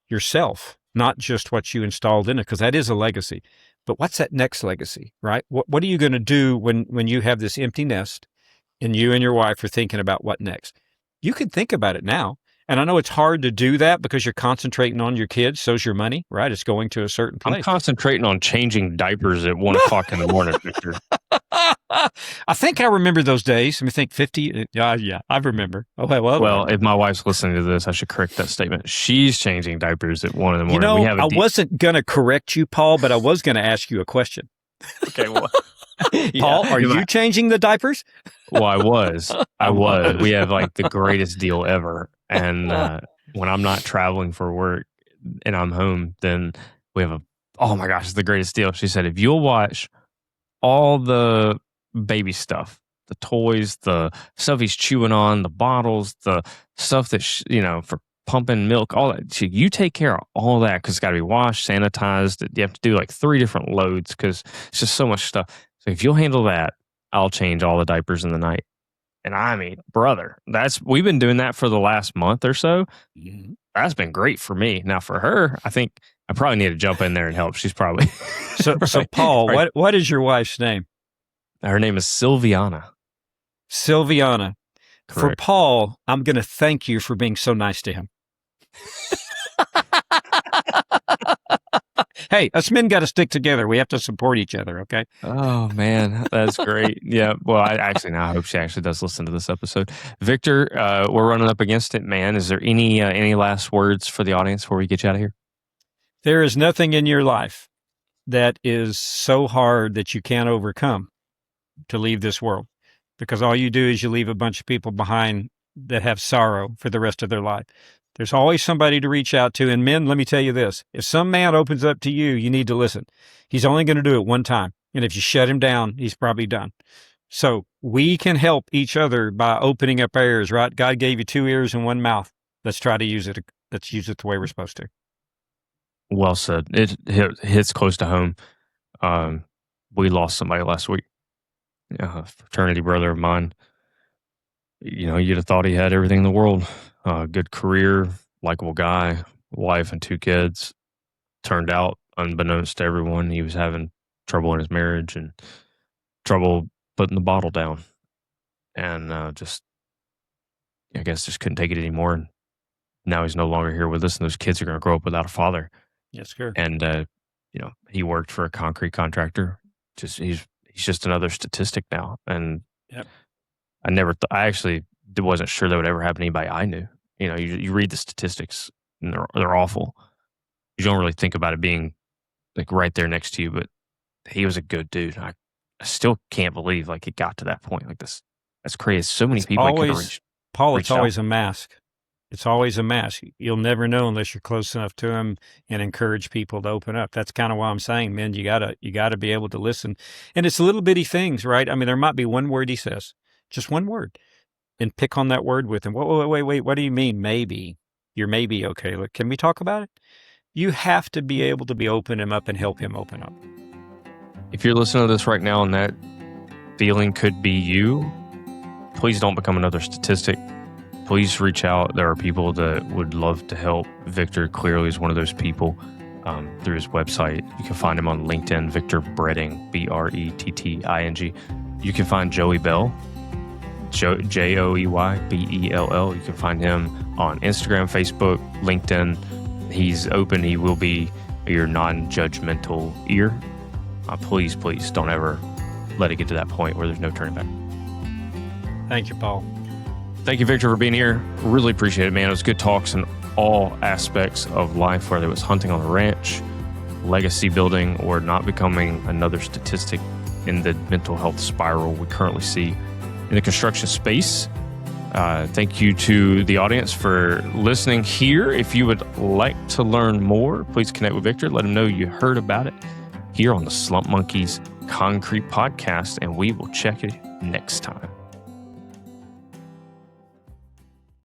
Yourself, not just what you installed in it, because that is a legacy. But what's that next legacy, right? What are you going to do when you have this empty nest and you and your wife are thinking about what next? You can think about it now. And I know it's hard to do that because you're concentrating on your kids. So's your money, right? It's going to a certain place. I'm concentrating on changing diapers at 1 o'clock in the morning, Victor. I think I remember those days. Let me think. 50. Yeah, I remember. Well, if my wife's listening to this, I should correct that statement. She's changing diapers at 1 in the morning. I wasn't going to correct you, Paul, but I was going to ask you a question. Okay, well. Paul, are you changing the diapers? Well, I was. We have like the greatest deal ever. And when I'm not traveling for work and I'm home, then we have oh my gosh, it's the greatest deal. She said, if you'll watch all the baby stuff, the toys, the stuff he's chewing on, the bottles, the stuff that, for pumping milk, all that, you take care of all that, because it's got to be washed, sanitized. You have to do like 3 different loads because it's just so much stuff. So if you'll handle that, I'll change all the diapers in the night. And I mean, brother, we've been doing that for the last month or so. Mm-hmm. That's been great for me. Now for her, I think I probably need to jump in there and help. She's probably so Paul, right. What is your wife's name? Her name is Silviana. Silviana. Correct. For Paul, I'm going to thank you for being so nice to him. Hey, us men got to stick together. We have to support each other. Okay. Oh man, that's great. Yeah. Well, I hope she actually does listen to this episode. Victor, we're running up against it, man. Is there any last words for the audience before we get you out of here? There is nothing in your life that is so hard that you can't overcome to leave this world, because all you do is you leave a bunch of people behind that have sorrow for the rest of their life. There's always somebody to reach out to. And men, let me tell you this. If some man opens up to you, you need to listen. He's only going to do it one time. And if you shut him down, he's probably done. So we can help each other by opening up our ears, right? God gave you 2 ears and 1 mouth. Let's try to use it. Let's use it the way we're supposed to. Well said. It hits close to home. We lost somebody last week, a fraternity brother of mine. You'd have thought he had everything in the world. Good career, likable guy, wife and 2 kids. Turned out, unbeknownst to everyone, he was having trouble in his marriage and trouble putting the bottle down. And I guess just couldn't take it anymore. And now he's no longer here with us, and those kids are going to grow up without a father. Yes, sir. And, he worked for a concrete contractor. He's just another statistic now. And Yep. I actually wasn't sure that would ever happen to anybody I knew. You read the statistics and they're awful. You don't really think about it being like right there next to you, but he was a good dude. I still can't believe like it got to that point. Like this, that's crazy. So many people I could have reached. Paul, reached it's always a mask. It's always a mask. You'll never know unless you're close enough to him and encourage people to open up. That's kind of why I'm saying, man, you gotta be able to listen. And it's little bitty things, right? I mean, there might be one word he says, just one word, and pick on that word with him. Wait. What do you mean? Maybe. You're maybe okay. Look, can we talk about it? You have to be able to be open him up and help him open up. If you're listening to this right now and that feeling could be you, please don't become another statistic. Please reach out. There are people that would love to help. Victor clearly is one of those people. Through his website, you can find him on LinkedIn, Victor Bretting, Bretting. You can find Joey Bell, Joeybell. You can find him on Instagram, Facebook, LinkedIn. He's open. He will be your non-judgmental ear. Please don't ever let it get to that point where there's no turning back. Thank you, Paul. Thank you, Victor, for being here. Really appreciate it, man. It was good talks in all aspects of life, whether it was hunting on the ranch, legacy building, or not becoming another statistic in the mental health spiral we currently see in the construction space. Thank you to the audience for listening here. If you would like to learn more, please connect with Victor. Let him know you heard about it here on the Slump Monkeys Concrete Podcast, and we will check it next time.